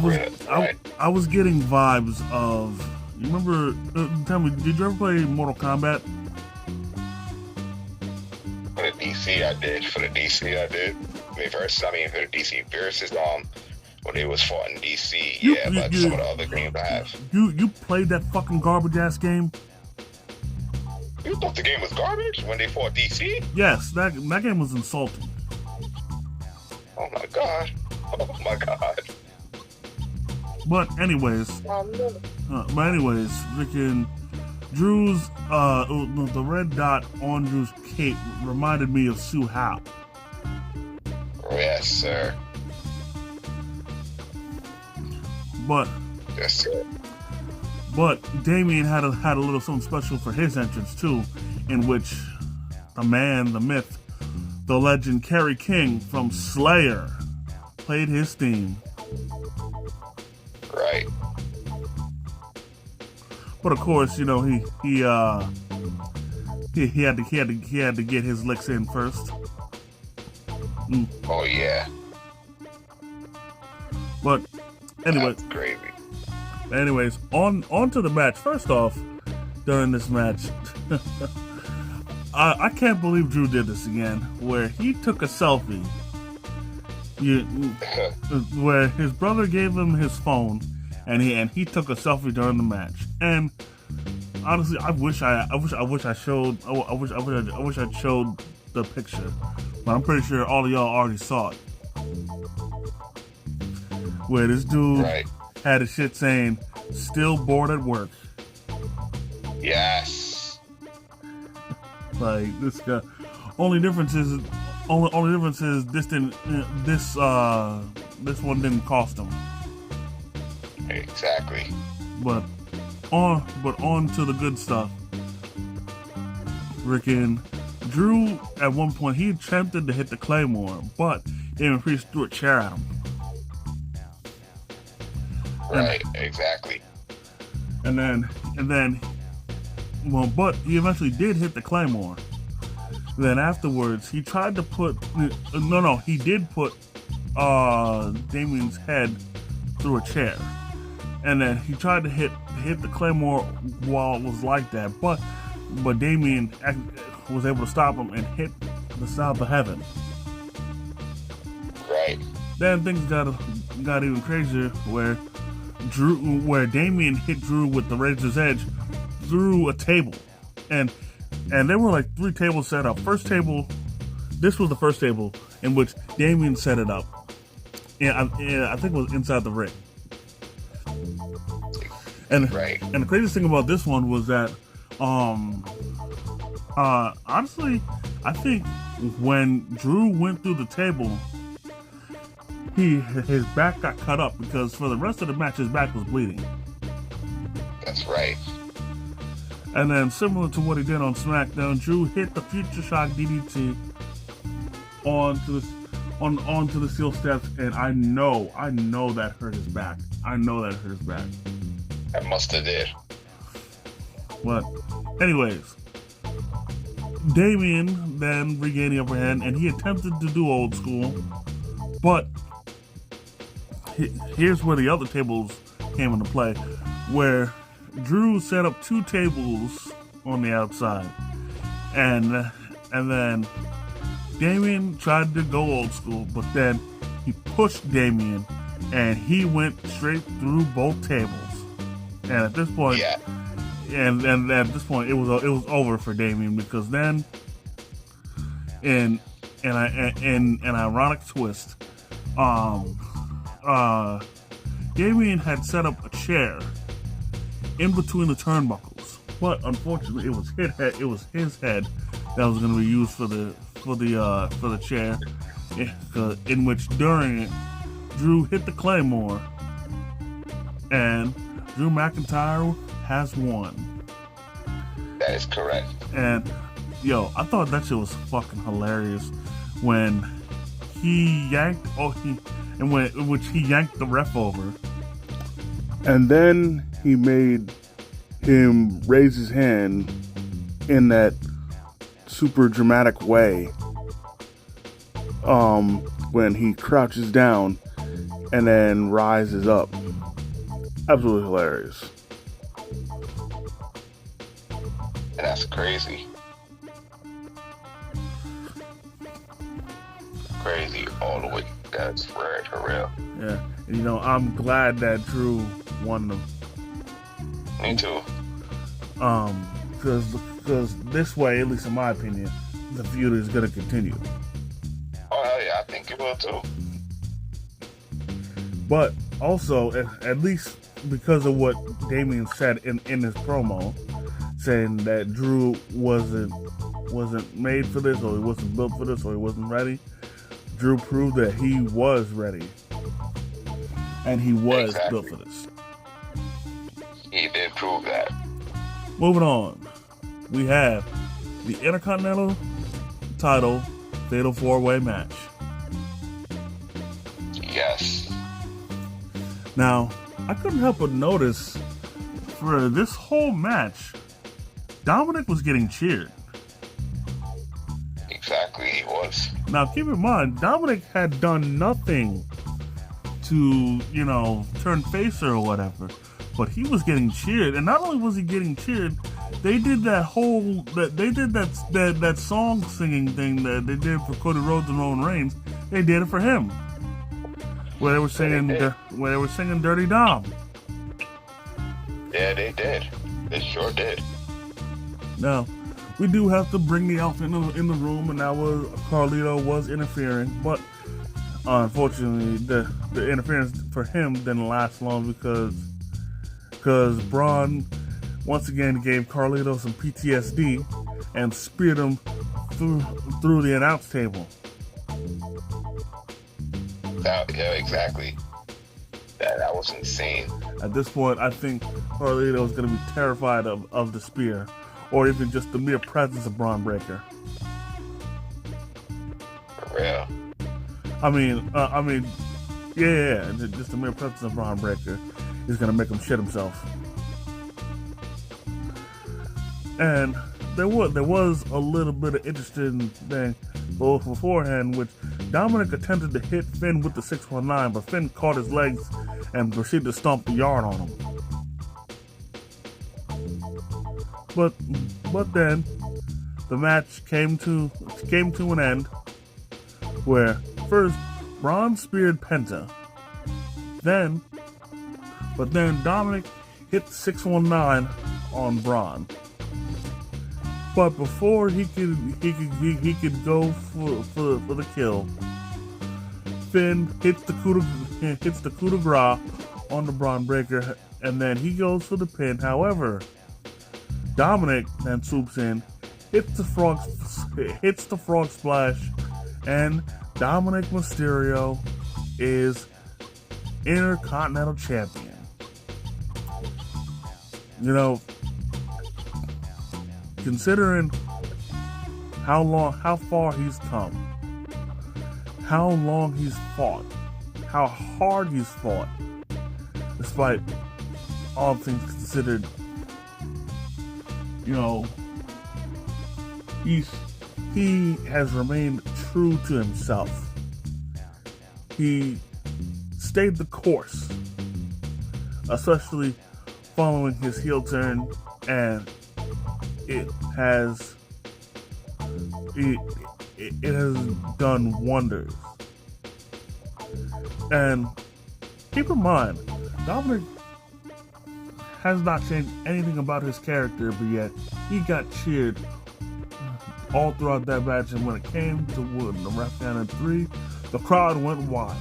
was getting vibes of. You remember? Tell me, did you ever play Mortal Kombat? For the DC, I did. For the DC versus when it was fought in DC, some of the other games I have. You played that fucking garbage ass game? You thought the game was garbage when they fought DC? Yes, that game was insulting. Oh my god. Oh my god. But anyways, freaking Drew's the red dot on Drew's cape reminded me of Sue Howe. Yes, sir. But Yes, sir. But Damien had a little something special for his entrance too, in which the man, the myth, the legend Kerry King from Slayer played his theme. Right. But of course, you know, he had to get his licks in first. Oh yeah. But anyway, that's crazy. Anyways, on to the match. First off, during this match, I can't believe Drew did this again, where he took a selfie. Where his brother gave him his phone, and he took a selfie during the match. And honestly, I wish I showed the picture, but I'm pretty sure all of y'all already saw it. Where this dude had a shit saying, "Still bored at work." Yes. Like this guy. Only difference is this one didn't cost him. Exactly. But on to the good stuff. Frickin' Drew at one point he attempted to hit the Claymore, but Damon Priest threw a chair at him. Right, exactly. And then, but he eventually did hit the Claymore. Then afterwards, he tried to put, he did put Damien's head through a chair. And then he tried to hit the Claymore while it was like that, but Damien was able to stop him and hit the South of Heaven. Right. Then things got even crazier where Damien hit Drew with the Razor's Edge through a table, and there were like 3 tables set up. This was the first table in which Damien set it up, and I think it was inside the ring. And the craziest thing about this one was that, honestly, I think when Drew went through the table, his back got cut up because for the rest of the match his back was bleeding. That's right. And then similar to what he did on SmackDown, Drew hit the Future Shock DDT onto the steel steps, and I know that hurt his back. That must have did. But anyways, Damien then regained the upper hand, and he attempted to do old school, but here's where the other tables came into play, where Drew set up 2 tables on the outside, and then Damien tried to go old school, but then he pushed Damien, and he went straight through both tables. And at this point, and at this point, it was over for Damien, because then, in an ironic twist, Damien had set up a chair in between the turnbuckles, but unfortunately, it was his head that was going to be used for the chair. In which during it, Drew hit the Claymore, and Drew McIntyre has won. That is correct. And yo, I thought that shit was fucking hilarious when he yanked which he yanked the ref over. And then he made him raise his hand in that super dramatic way. When he crouches down and then rises up. Absolutely hilarious. And that's crazy. Crazy all the way. That's for real. Yeah. And you know, I'm glad that Drew won them. Me too. Because this way, at least in my opinion, the feud is going to continue. Oh, hell yeah, I think it will too. But also, at least because of what Damian said in his promo, saying that Drew wasn't made for this, or he wasn't built for this, or he wasn't ready, Drew proved that he was ready. And he was built for this. He did prove that. Moving on, we have the Intercontinental title Fatal 4-Way match. Yes. Now, I couldn't help but notice for this whole match, Dominic was getting cheered. Exactly, he was. Now, keep in mind, Dominic had done nothing to, you know, turn face or whatever, but he was getting cheered. And not only was he getting cheered, they did that song singing thing that they did for Cody Rhodes and Roman Reigns. They did it for him, where they were singing Dirty Dom. Yeah, they did. They sure did. Now, we do have to bring the elephant in the room, and that was Carlito was interfering, but unfortunately, the interference for him didn't last long because Braun once again gave Carlito some PTSD and speared him through the announce table. Yeah, exactly. That was insane. At this point, I think Carlito is going to be terrified of the spear, or even just the mere presence of Braun Breaker. For real. I mean, yeah, just the mere presence of Braun Breaker is going to make him shit himself. And there was a little bit of interesting thing beforehand, which Dominic attempted to hit Finn with the 619, but Finn caught his legs and proceeded to stomp the yard on him. But then the match came to an end, where first Braun speared Penta, then Dominic hit the 619 on Braun. But before he could go for the kill, Finn hits the coup de grace on the Braun Breaker, and then he goes for the pin. However, Dominic then swoops in, hits the frog splash, and Dominic Mysterio is Intercontinental Champion. You know, considering how far he's come, how long he's fought, how hard he's fought, despite all things considered, you know, he has remained true to himself. He stayed the course, especially following his heel turn, and it has done wonders. And keep in mind, Dominic has not changed anything about his character, but yet he got cheered all throughout that match. And when it came to the ref counted 3, the crowd went wild.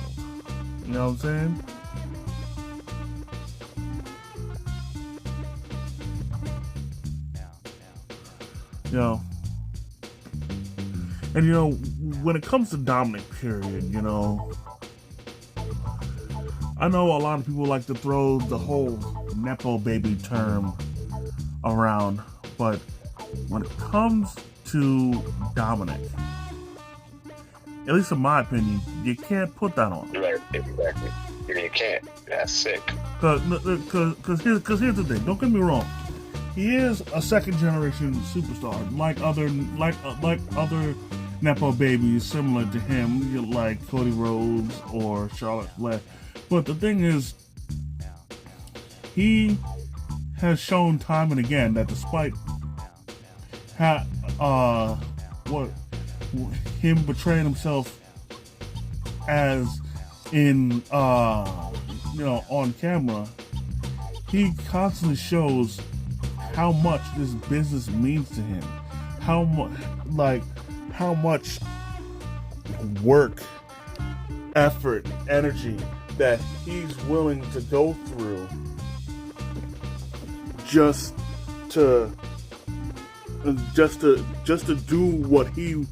You know what I'm saying? You know, and you know, when it comes to Dominic, period, you know, I know a lot of people like to throw the whole Nepo baby term around. But when it comes to Dominic, at least in my opinion, you can't put that on. Right, exactly. You can't. That's sick. Cause here's the thing. Don't get me wrong. He is a second generation superstar, like other nepo babies similar to him, like Cody Rhodes or Charlotte Flair. But the thing is, he has shown time and again that despite him betraying himself as in on camera, he constantly shows how much this business means to him, how much work, effort, energy that he's willing to go through just to do what he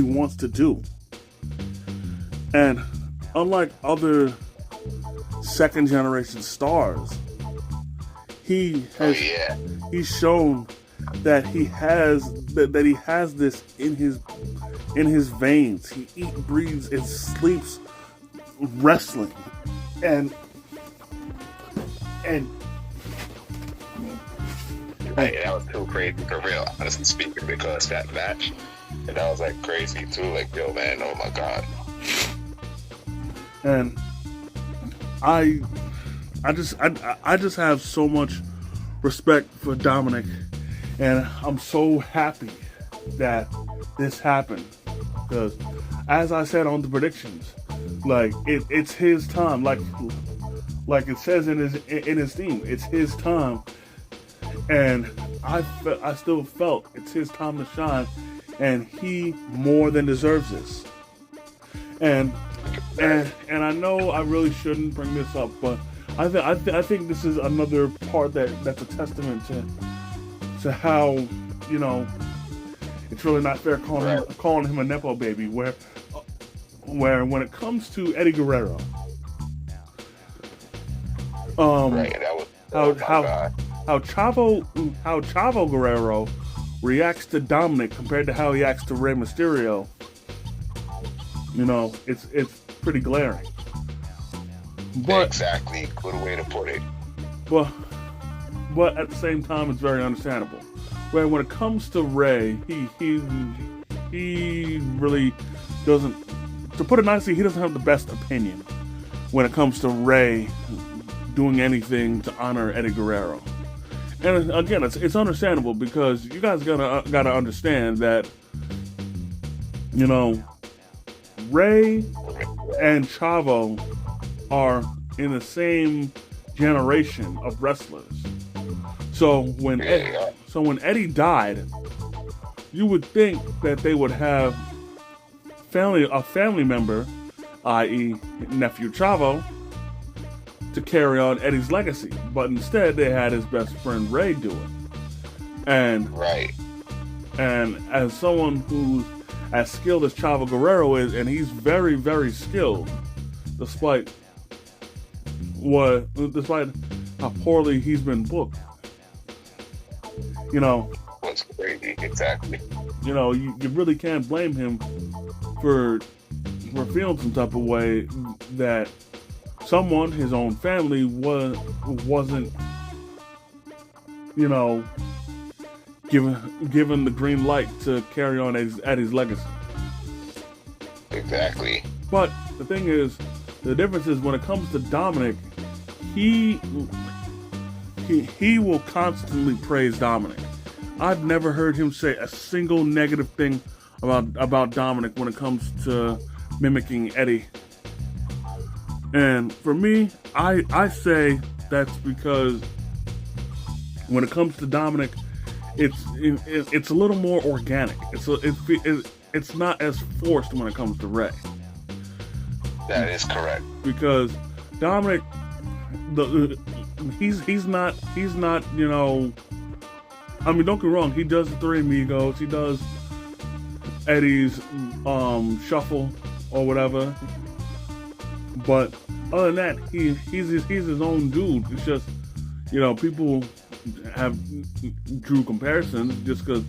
wants to do. And unlike other second generation stars, he's shown that he has this in his veins. He eats, breathes, and sleeps wrestling, and Hey, that was too crazy for real, honestly speaking, because that match, and that was like crazy too. Like, yo, man, oh my god. And I just have so much respect for Dominic, and I'm so happy that this happened, because as I said on the predictions, like it's his time, like it says in his theme, it's his time, and I still felt it's his time to shine, and he more than deserves this. And I know I really shouldn't bring this up, but I think this is another part that's a testament to how, it's really not fair calling him a nepo baby. Where when it comes to Eddie Guerrero, how Chavo Guerrero reacts to Dominic compared to how he acts to Rey Mysterio, it's pretty glaring. But exactly, good way to put it. But at the same time, it's very understandable. Where when it comes to Rey, he really doesn't. To put it nicely, he doesn't have the best opinion when it comes to Rey doing anything to honor Eddie Guerrero. And again, it's understandable, because you guys gotta understand that, Rey and Chavo are in the same generation of wrestlers. So when Eddie died, you would think that they would have a family member, i.e. nephew Chavo, to carry on Eddie's legacy. But instead, they had his best friend Rey do it. And as someone who's as skilled as Chavo Guerrero is, and he's very, very skilled, despite how poorly he's been booked. What's crazy, exactly. You really can't blame him for feeling some type of way that someone, his own family, wasn't given the green light to carry on Eddie's legacy. Exactly. But the thing is, the difference is when it comes to Dominic, he will constantly praise Dominic. I've never heard him say a single negative thing about Dominic when it comes to mimicking Eddie. And for me, I say that's because when it comes to Dominic, it's a little more organic. It's not as forced when it comes to Rey. That is correct. Because Dominic, he's not. I mean, don't get me wrong. He does the Three Amigos. He does Eddie's shuffle or whatever. But other than that, he's his own dude. It's just, people have drew comparisons just because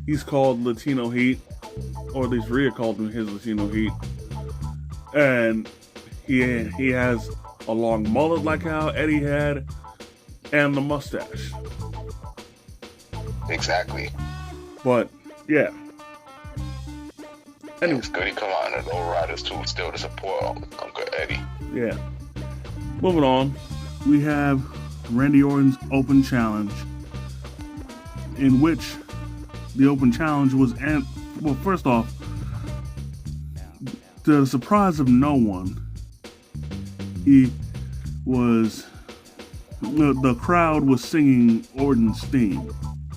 he's called Latino Heat, or at least Rhea called him his Latino Heat, and he has a long mullet like how Eddie had, and the mustache. Exactly. But yeah. Anyway, it's good he come out in the low riders too, still to support Uncle Eddie. Yeah. Moving on, we have Randy Orton's Open Challenge, in which the Open Challenge was, well, first off, to the surprise of no one, the crowd was singing Orton's theme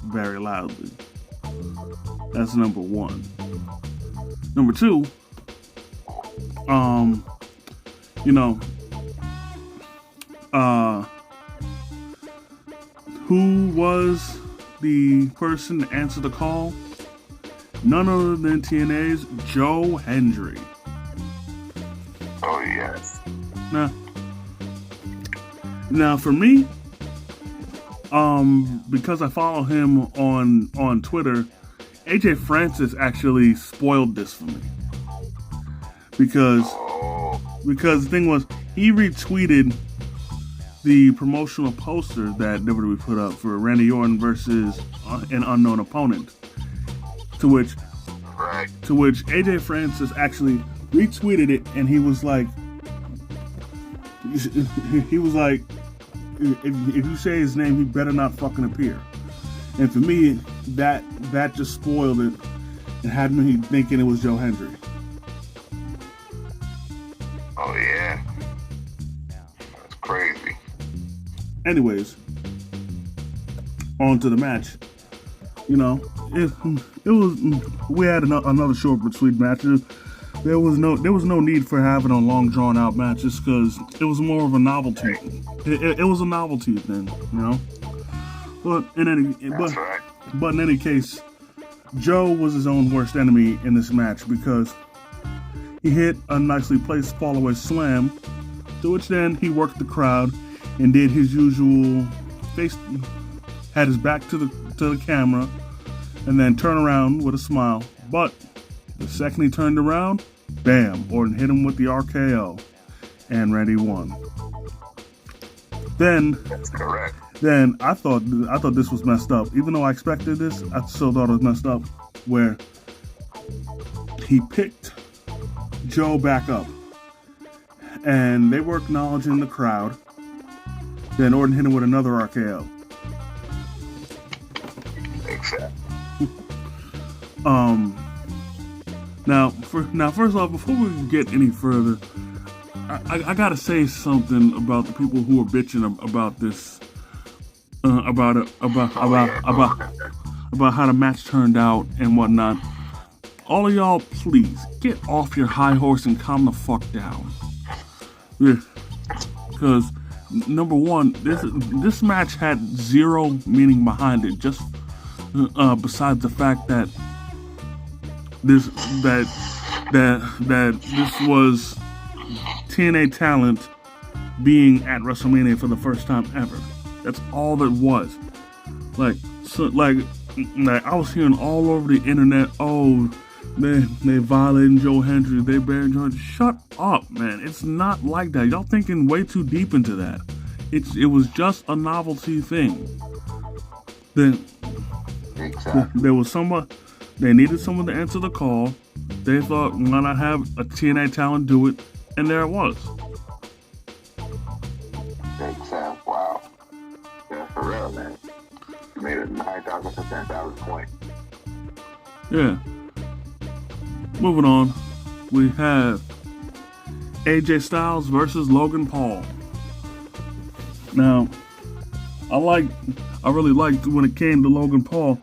very loudly. That's number one. Number two, who was the person to answer the call? None other than TNA's Joe Hendry. Oh, yes. Now for me, because I follow him on Twitter, AJ Francis actually spoiled this for me. Because the thing was, he retweeted the promotional poster that WWE put up for Randy Orton versus an unknown opponent. To which AJ Francis actually retweeted it, and he was like, if you say his name, he better not fucking appear. And for me, that just spoiled it and had me thinking it was Joe Hendry. Oh yeah, that's crazy. Anyways, on to the match. You know, it was, we had another short but sweet match. There was no need for having a long drawn out match just because it was more of a novelty. It was a novelty thing, you know. But in any case, Joe was his own worst enemy in this match because he hit a nicely placed fallaway slam, to which then he worked the crowd and did his usual had his back to the camera, and then turn around with a smile. But the second he turned around, bam, Orton hit him with the RKO, and Randy won. That's correct. Then I thought this was messed up. Even though I expected this, I still thought it was messed up. Where he picked Joe back up, and they were acknowledging the crowd. Then Orton hit him with another RKO. Exactly. Now, first off, before we get any further, I gotta say something about the people who are bitching about this, about how the match turned out and whatnot. All of y'all, please get off your high horse and calm the fuck down. Yeah, because number one, this match had zero meaning behind it. Just besides the fact that this was TNA talent being at WrestleMania for the first time ever. That's all that was. Like I was hearing all over the internet, oh, they violating Joe Hendry, they buried Joe Hendry. Shut up, man. It's not like that. Y'all thinking way too deep into that. It was just a novelty thing. Then there was someone, they needed someone to answer the call. They thought, why not have a TNA talent do it? And there it was. Exactly. Wow. Yeah, for real, man. You made it 9,000% valid point. Yeah. Moving on, we have AJ Styles versus Logan Paul. Now, I really liked when it came to Logan Paul.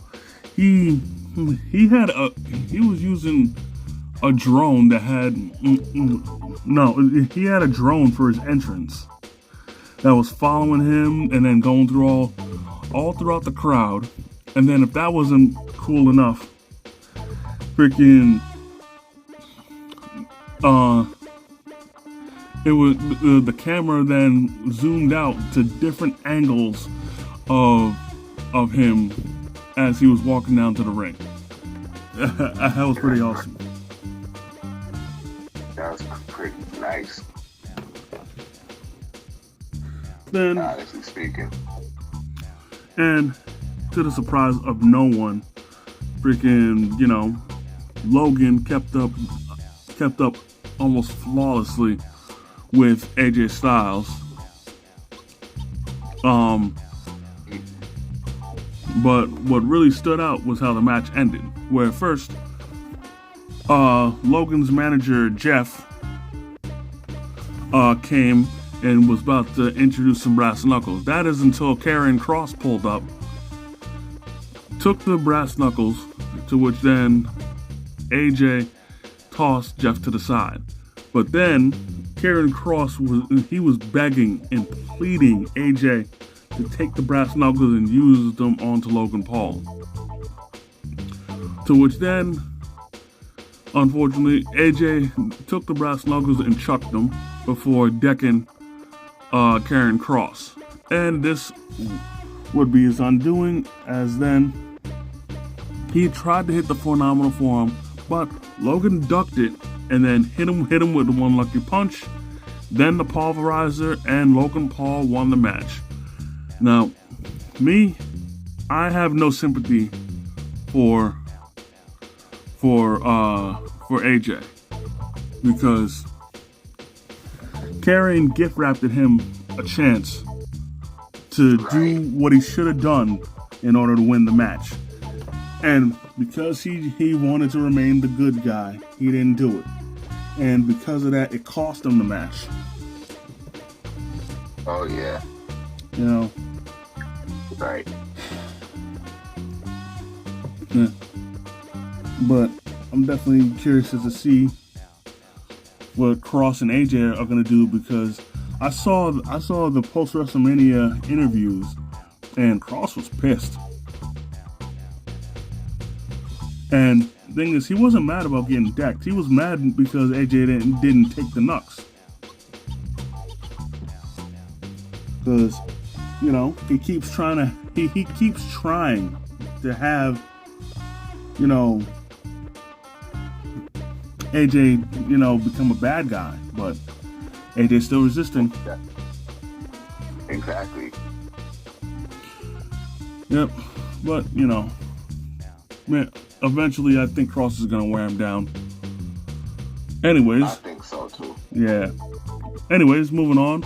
He was using a drone that had he had a drone for his entrance that was following him and then going through all throughout the crowd. And then if that wasn't cool enough, freaking it was the camera then zoomed out to different angles of of him as he was walking down to the ring. That was pretty awesome. That was pretty nice. Then, honestly speaking. And to the surprise of no one, freaking, Logan kept up almost flawlessly with AJ Styles. But what really stood out was how the match ended. Where first, Logan's manager Jeff came and was about to introduce some brass knuckles. That is until Karrion Kross pulled up, took the brass knuckles, to which then AJ tossed Jeff to the side. But then Karrion Kross was begging and pleading AJ to take the brass knuckles and use them onto Logan Paul. To which then, unfortunately, AJ took the brass knuckles and chucked them before decking Karrion Kross. And this would be his undoing, as then he tried to hit the phenomenal forearm, but Logan ducked it and then hit him with the one lucky punch, then the pulverizer, and Logan Paul won the match. Now, me, I have no sympathy for AJ, because Karrion gift wrapped him a chance to do what he should have done in order to win the match. And because he wanted to remain the good guy, he didn't do it. And because of that, it cost him the match. Oh, yeah. Right. Yeah. But I'm definitely curious to see what Kross and AJ are going to do, because I saw the post WrestleMania interviews, and Kross was pissed. And the thing is, he wasn't mad about getting decked. He was mad because AJ didn't take the knucks. Because, he keeps trying to have, AJ, become a bad guy, but AJ's still resisting. Exactly. Yep. But, man, eventually I think Kross is going to wear him down. Anyways. I think so, too. Yeah. Anyways, moving on.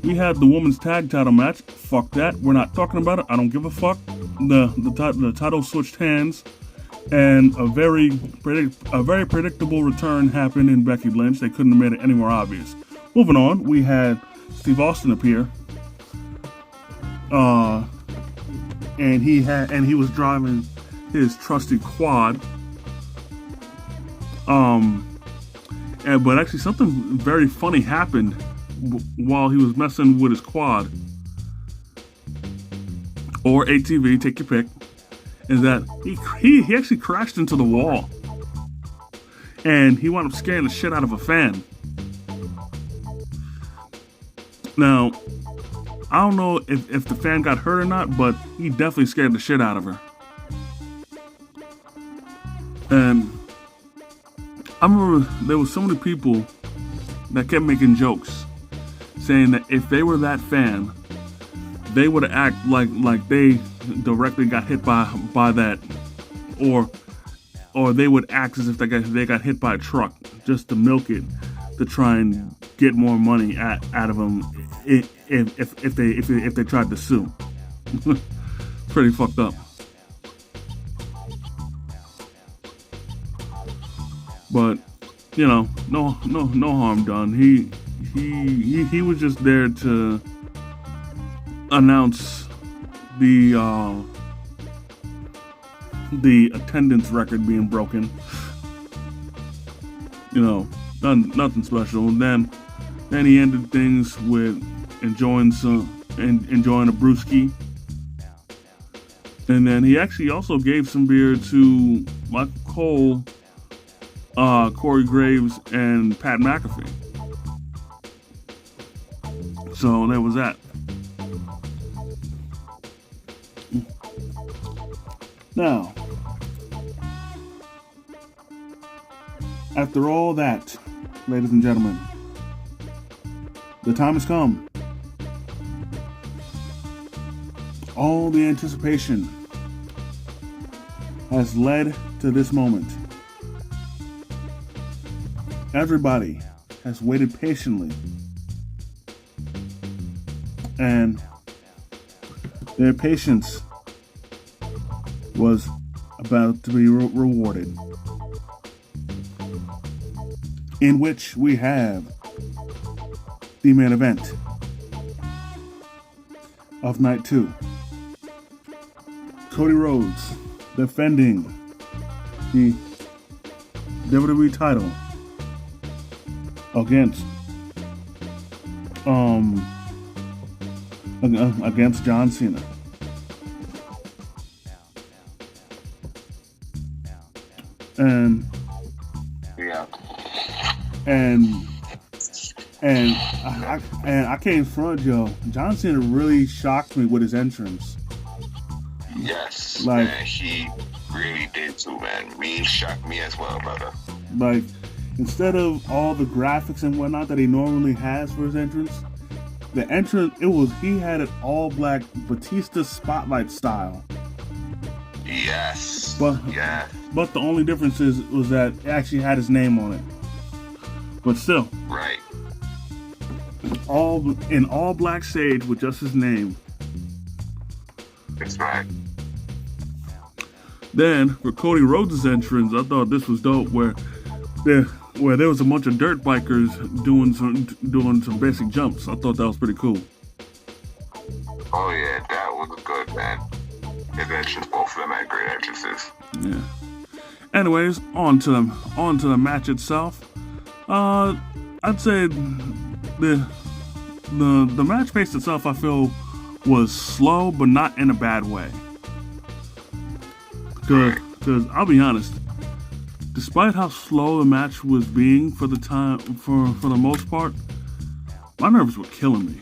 We had the women's tag title match. Fuck that. We're not talking about it. I don't give a fuck. The title switched hands, and a very predictable return happened in Becky Lynch. They couldn't have made it any more obvious. Moving on, we had Steve Austin appear. And he was driving his trusty quad. But actually something very funny happened while he was messing with his quad, or ATV, take your pick, is that he actually crashed into the wall, and he wound up scaring the shit out of a fan. Now, I don't know if the fan got hurt or not, but he definitely scared the shit out of her. And I remember there was so many people that kept making jokes, saying that if they were that fan, they would act like they directly got hit by that, or they would act as if they got hit by a truck just to milk it, to try and get more money out of them if they tried to sue. Pretty fucked up. But no harm done. He was just there to announce the attendance record being broken. Nothing special. And then he ended things with enjoying a brewski. And then he actually also gave some beer to Michael Cole, Corey Graves, and Pat McAfee. So there was that. Now, after all that, ladies and gentlemen, the time has come. All the anticipation has led to this moment. Everybody has waited patiently, and their patience was about to be rewarded, in which we have the main event of night 2. Cody Rhodes defending the WWE title against John Cena. And I can't front, Joe. John Cena really shocked me with his entrance. Yes, like, man, he really did too, man. He shocked me as well, brother. Like, instead of all the graphics and whatnot that he normally has for his entrance, the entrance, he had an all black Batista spotlight style. Yes. But the only difference was that it actually had his name on it. But still. Right. All black sage with just his name. That's right. Then for Cody Rhodes' entrance, I thought this was dope, where there was a bunch of dirt bikers doing some basic jumps. I thought that was pretty cool. Oh yeah, that was good, man. His entrance, both of them had great entrances. Yeah. Anyways, on to the match itself. I'd say the match pace itself, I feel, was slow, but not in a bad way. Because I'll be honest, despite how slow the match was being for the time, for the most part, my nerves were killing me.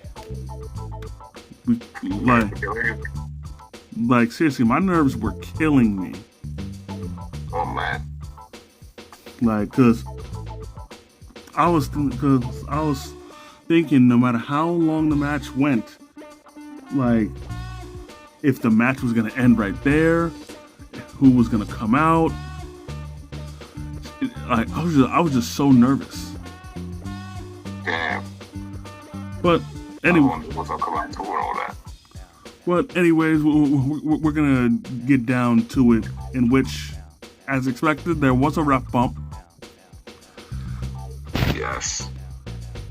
Like seriously, my nerves were killing me. Oh man. Like, cause I was thinking, no matter how long the match went, like, if the match was gonna end right there, who was gonna come out. Like, I was just so nervous. Damn. But anyway, but anyways, we're gonna get down to it. In which, as expected, there was a ref bump. Yes.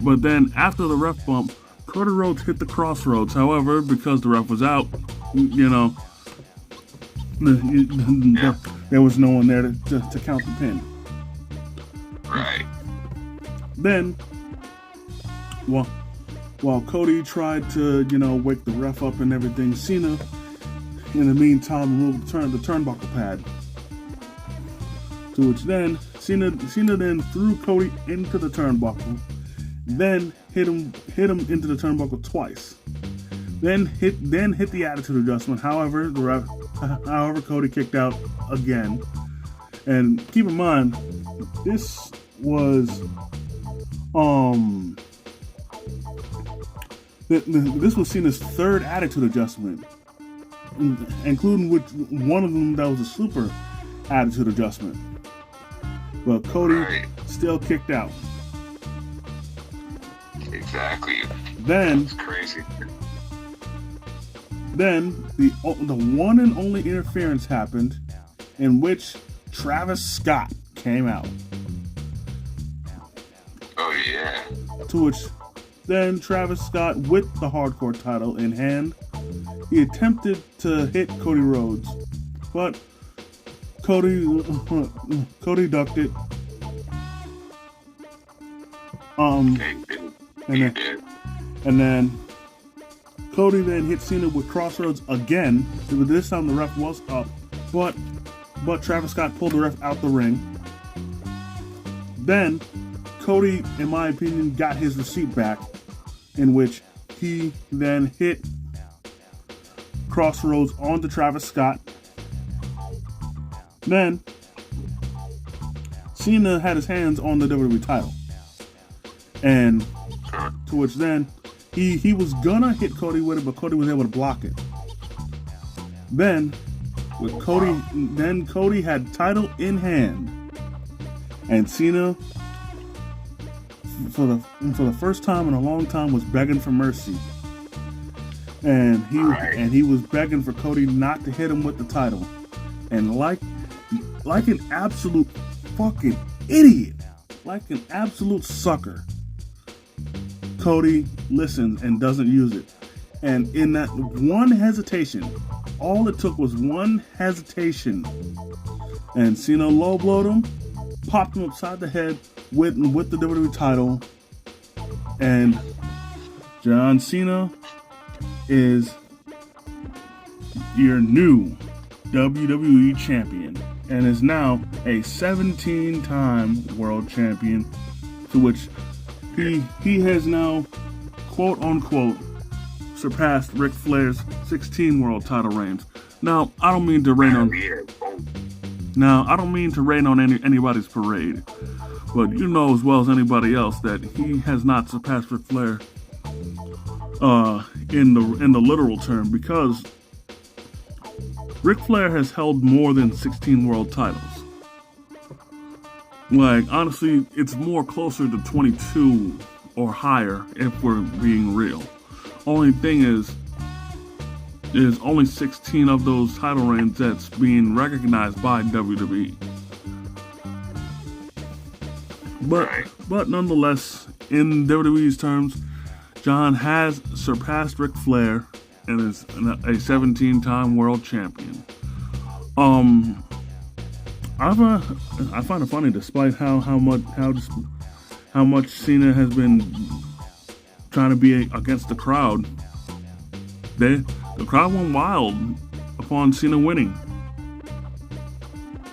But then after the ref bump, Cody Rhodes hit the crossroads. However, because the ref was out, there was no one there to count the pin. Right. Then, while Cody tried to, wake the ref up and everything, Cena, in the meantime, removed the turnbuckle pad. To which then, Cena then threw Cody into the turnbuckle, then hit him into the turnbuckle twice. Then hit the Attitude Adjustment. However, Cody kicked out again. And keep in mind, this was Cena's third Attitude Adjustment, including one of them that was a super Attitude Adjustment. But Cody still kicked out. Exactly. Then that's crazy. Then the one and only interference happened, in which Travis Scott came out. Oh yeah. To which then Travis Scott, with the hardcore title in hand, he attempted to hit Cody Rhodes, but Cody ducked it. And then Cody then hit Cena with crossroads again. This time the ref was up, but Travis Scott pulled the ref out the ring. Then Cody, in my opinion, got his receipt back, in which he then hit crossroads onto Travis Scott. Then Cena had his hands on the WWE title, and to which then he was gonna hit Cody with it, but Cody was able to block it. Then with Cody, then Cody had title in hand, and Cena for the first time in a long time was begging for mercy, and he was begging for Cody not to hit him with the title, and like an absolute fucking idiot, like an absolute sucker, Cody listens and doesn't use it. And in that one hesitation, all it took was one hesitation, and Cena low blowed him, popped him upside the head with the WWE title, and John Cena is your new WWE champion and is now a 17-time world champion, to which he has now, quote unquote, surpassed Ric Flair's 16 world title reigns. Now, I don't mean to rain on anybody's parade, but you know as well as anybody else that he has not surpassed Ric Flair in the literal term, because Ric Flair has held more than 16 world titles. Like, honestly, it's more closer to 22 or higher if we're being real. Only thing is only 16 of those title reigns that's being recognized by WWE. But nonetheless, in WWE's terms, John has surpassed Ric Flair and is a 17-time world champion. I find it funny, despite how much Cena has been trying to be against the crowd. The crowd went wild upon Cena winning.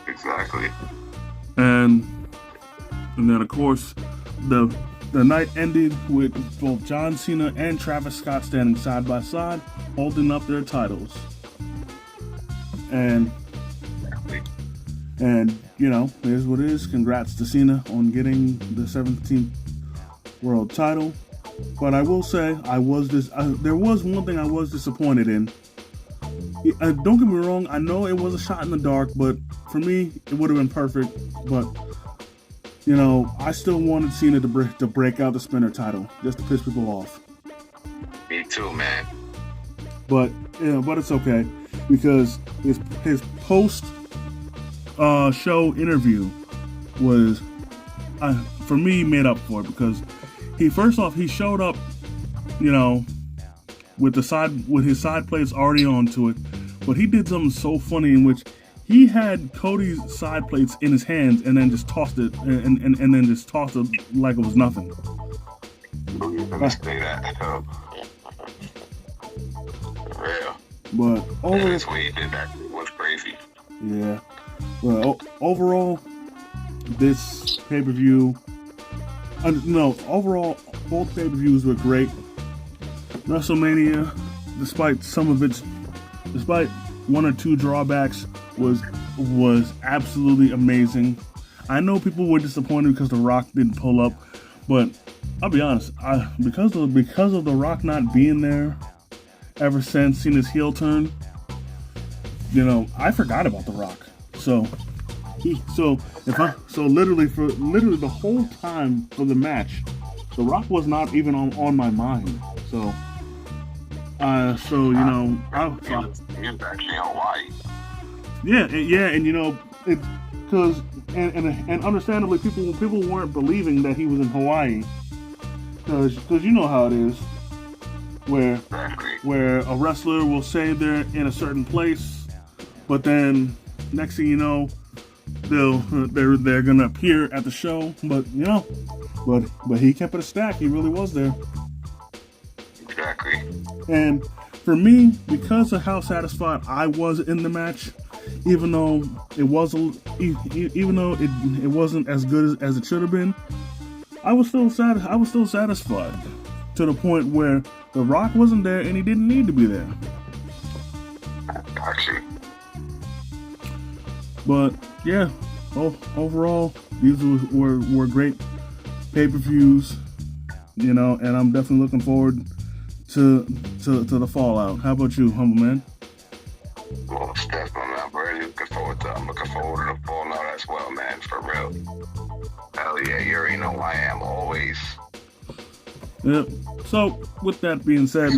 Exactly. And then of course the night ended with both John Cena and Travis Scott standing side by side, holding up their titles. And you know, here's what it is. Congrats to Cena on getting the 17th world title. But I will say, there was one thing I was disappointed in. Don't get me wrong, I know it was a shot in the dark, but for me, it would have been perfect. But, you know, I still wanted Cena to break out the spinner title, just to piss people off. Me too, man. But it's okay, because his post show interview was, for me, made up for it, because he showed up, you know, with his side plates already onto it, but he did something so funny in which he had Cody's side plates in his hands and then just tossed it and then just tossed it like it was nothing. Real. But that's what he did. That was crazy. Yeah. Well, overall, this pay-per-view. Overall, both pay-per-views were great. WrestleMania, despite one or two drawbacks, was absolutely amazing. I know people were disappointed because The Rock didn't pull up, but I'll be honest, because of The Rock not being there ever since Cena's heel turn, you know, I forgot about The Rock. Literally the whole time for the match, The Rock was not even on my mind. So you know, he was actually in Hawaii. Yeah, and you know, it's because and understandably, people weren't believing that he was in Hawaii, because you know how it is, where a wrestler will say they're in a certain place, but then next thing you know, they're gonna appear at the show, but you know, but he kept it a stack. He really was there. Exactly. And for me, because of how satisfied I was in the match, even though it wasn't as good as it should have been, I was still satisfied to the point where The Rock wasn't there and he didn't need to be there. Actually. But yeah, overall, these were great pay-per-views, you know, and I'm definitely looking forward to the fallout. How about you, humble man? Well, definitely, I'm really looking forward to. I'm looking forward to the fallout as well, man. For real. Hell yeah, you already know I am always. Yep. So with that being said,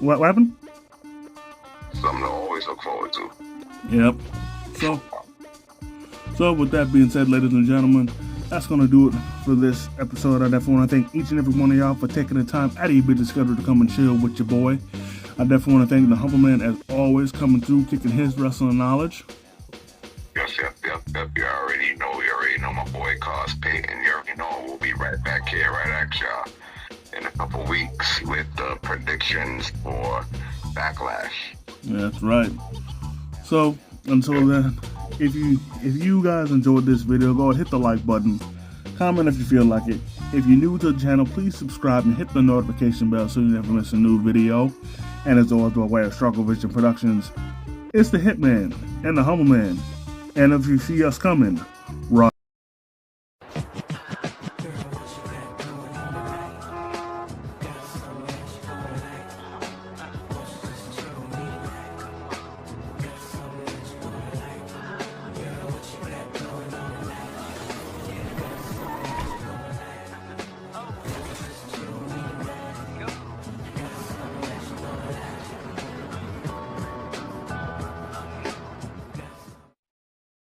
what happened? Something to always look forward to. Yep. So with that being said, ladies and gentlemen, that's gonna do it for this episode. I definitely want to thank each and every one of y'all for taking the time out of your busy schedule to come and chill with your boy. I definitely want to thank the humble man as always, coming through, kicking his wrestling knowledge. Yep. You already know my boy Cos Payton. You already know we'll be right back here, right at y'all in a couple weeks with the predictions for Backlash. Yeah, that's right. So until then, if you guys enjoyed this video, go ahead, hit the like button, comment if you feel like it. If you're new to the channel, please subscribe and hit the notification bell so you never miss a new video. And as always, by way of Struggle Vision Productions, it's the Hitman and the Humble Man. And if you see us coming,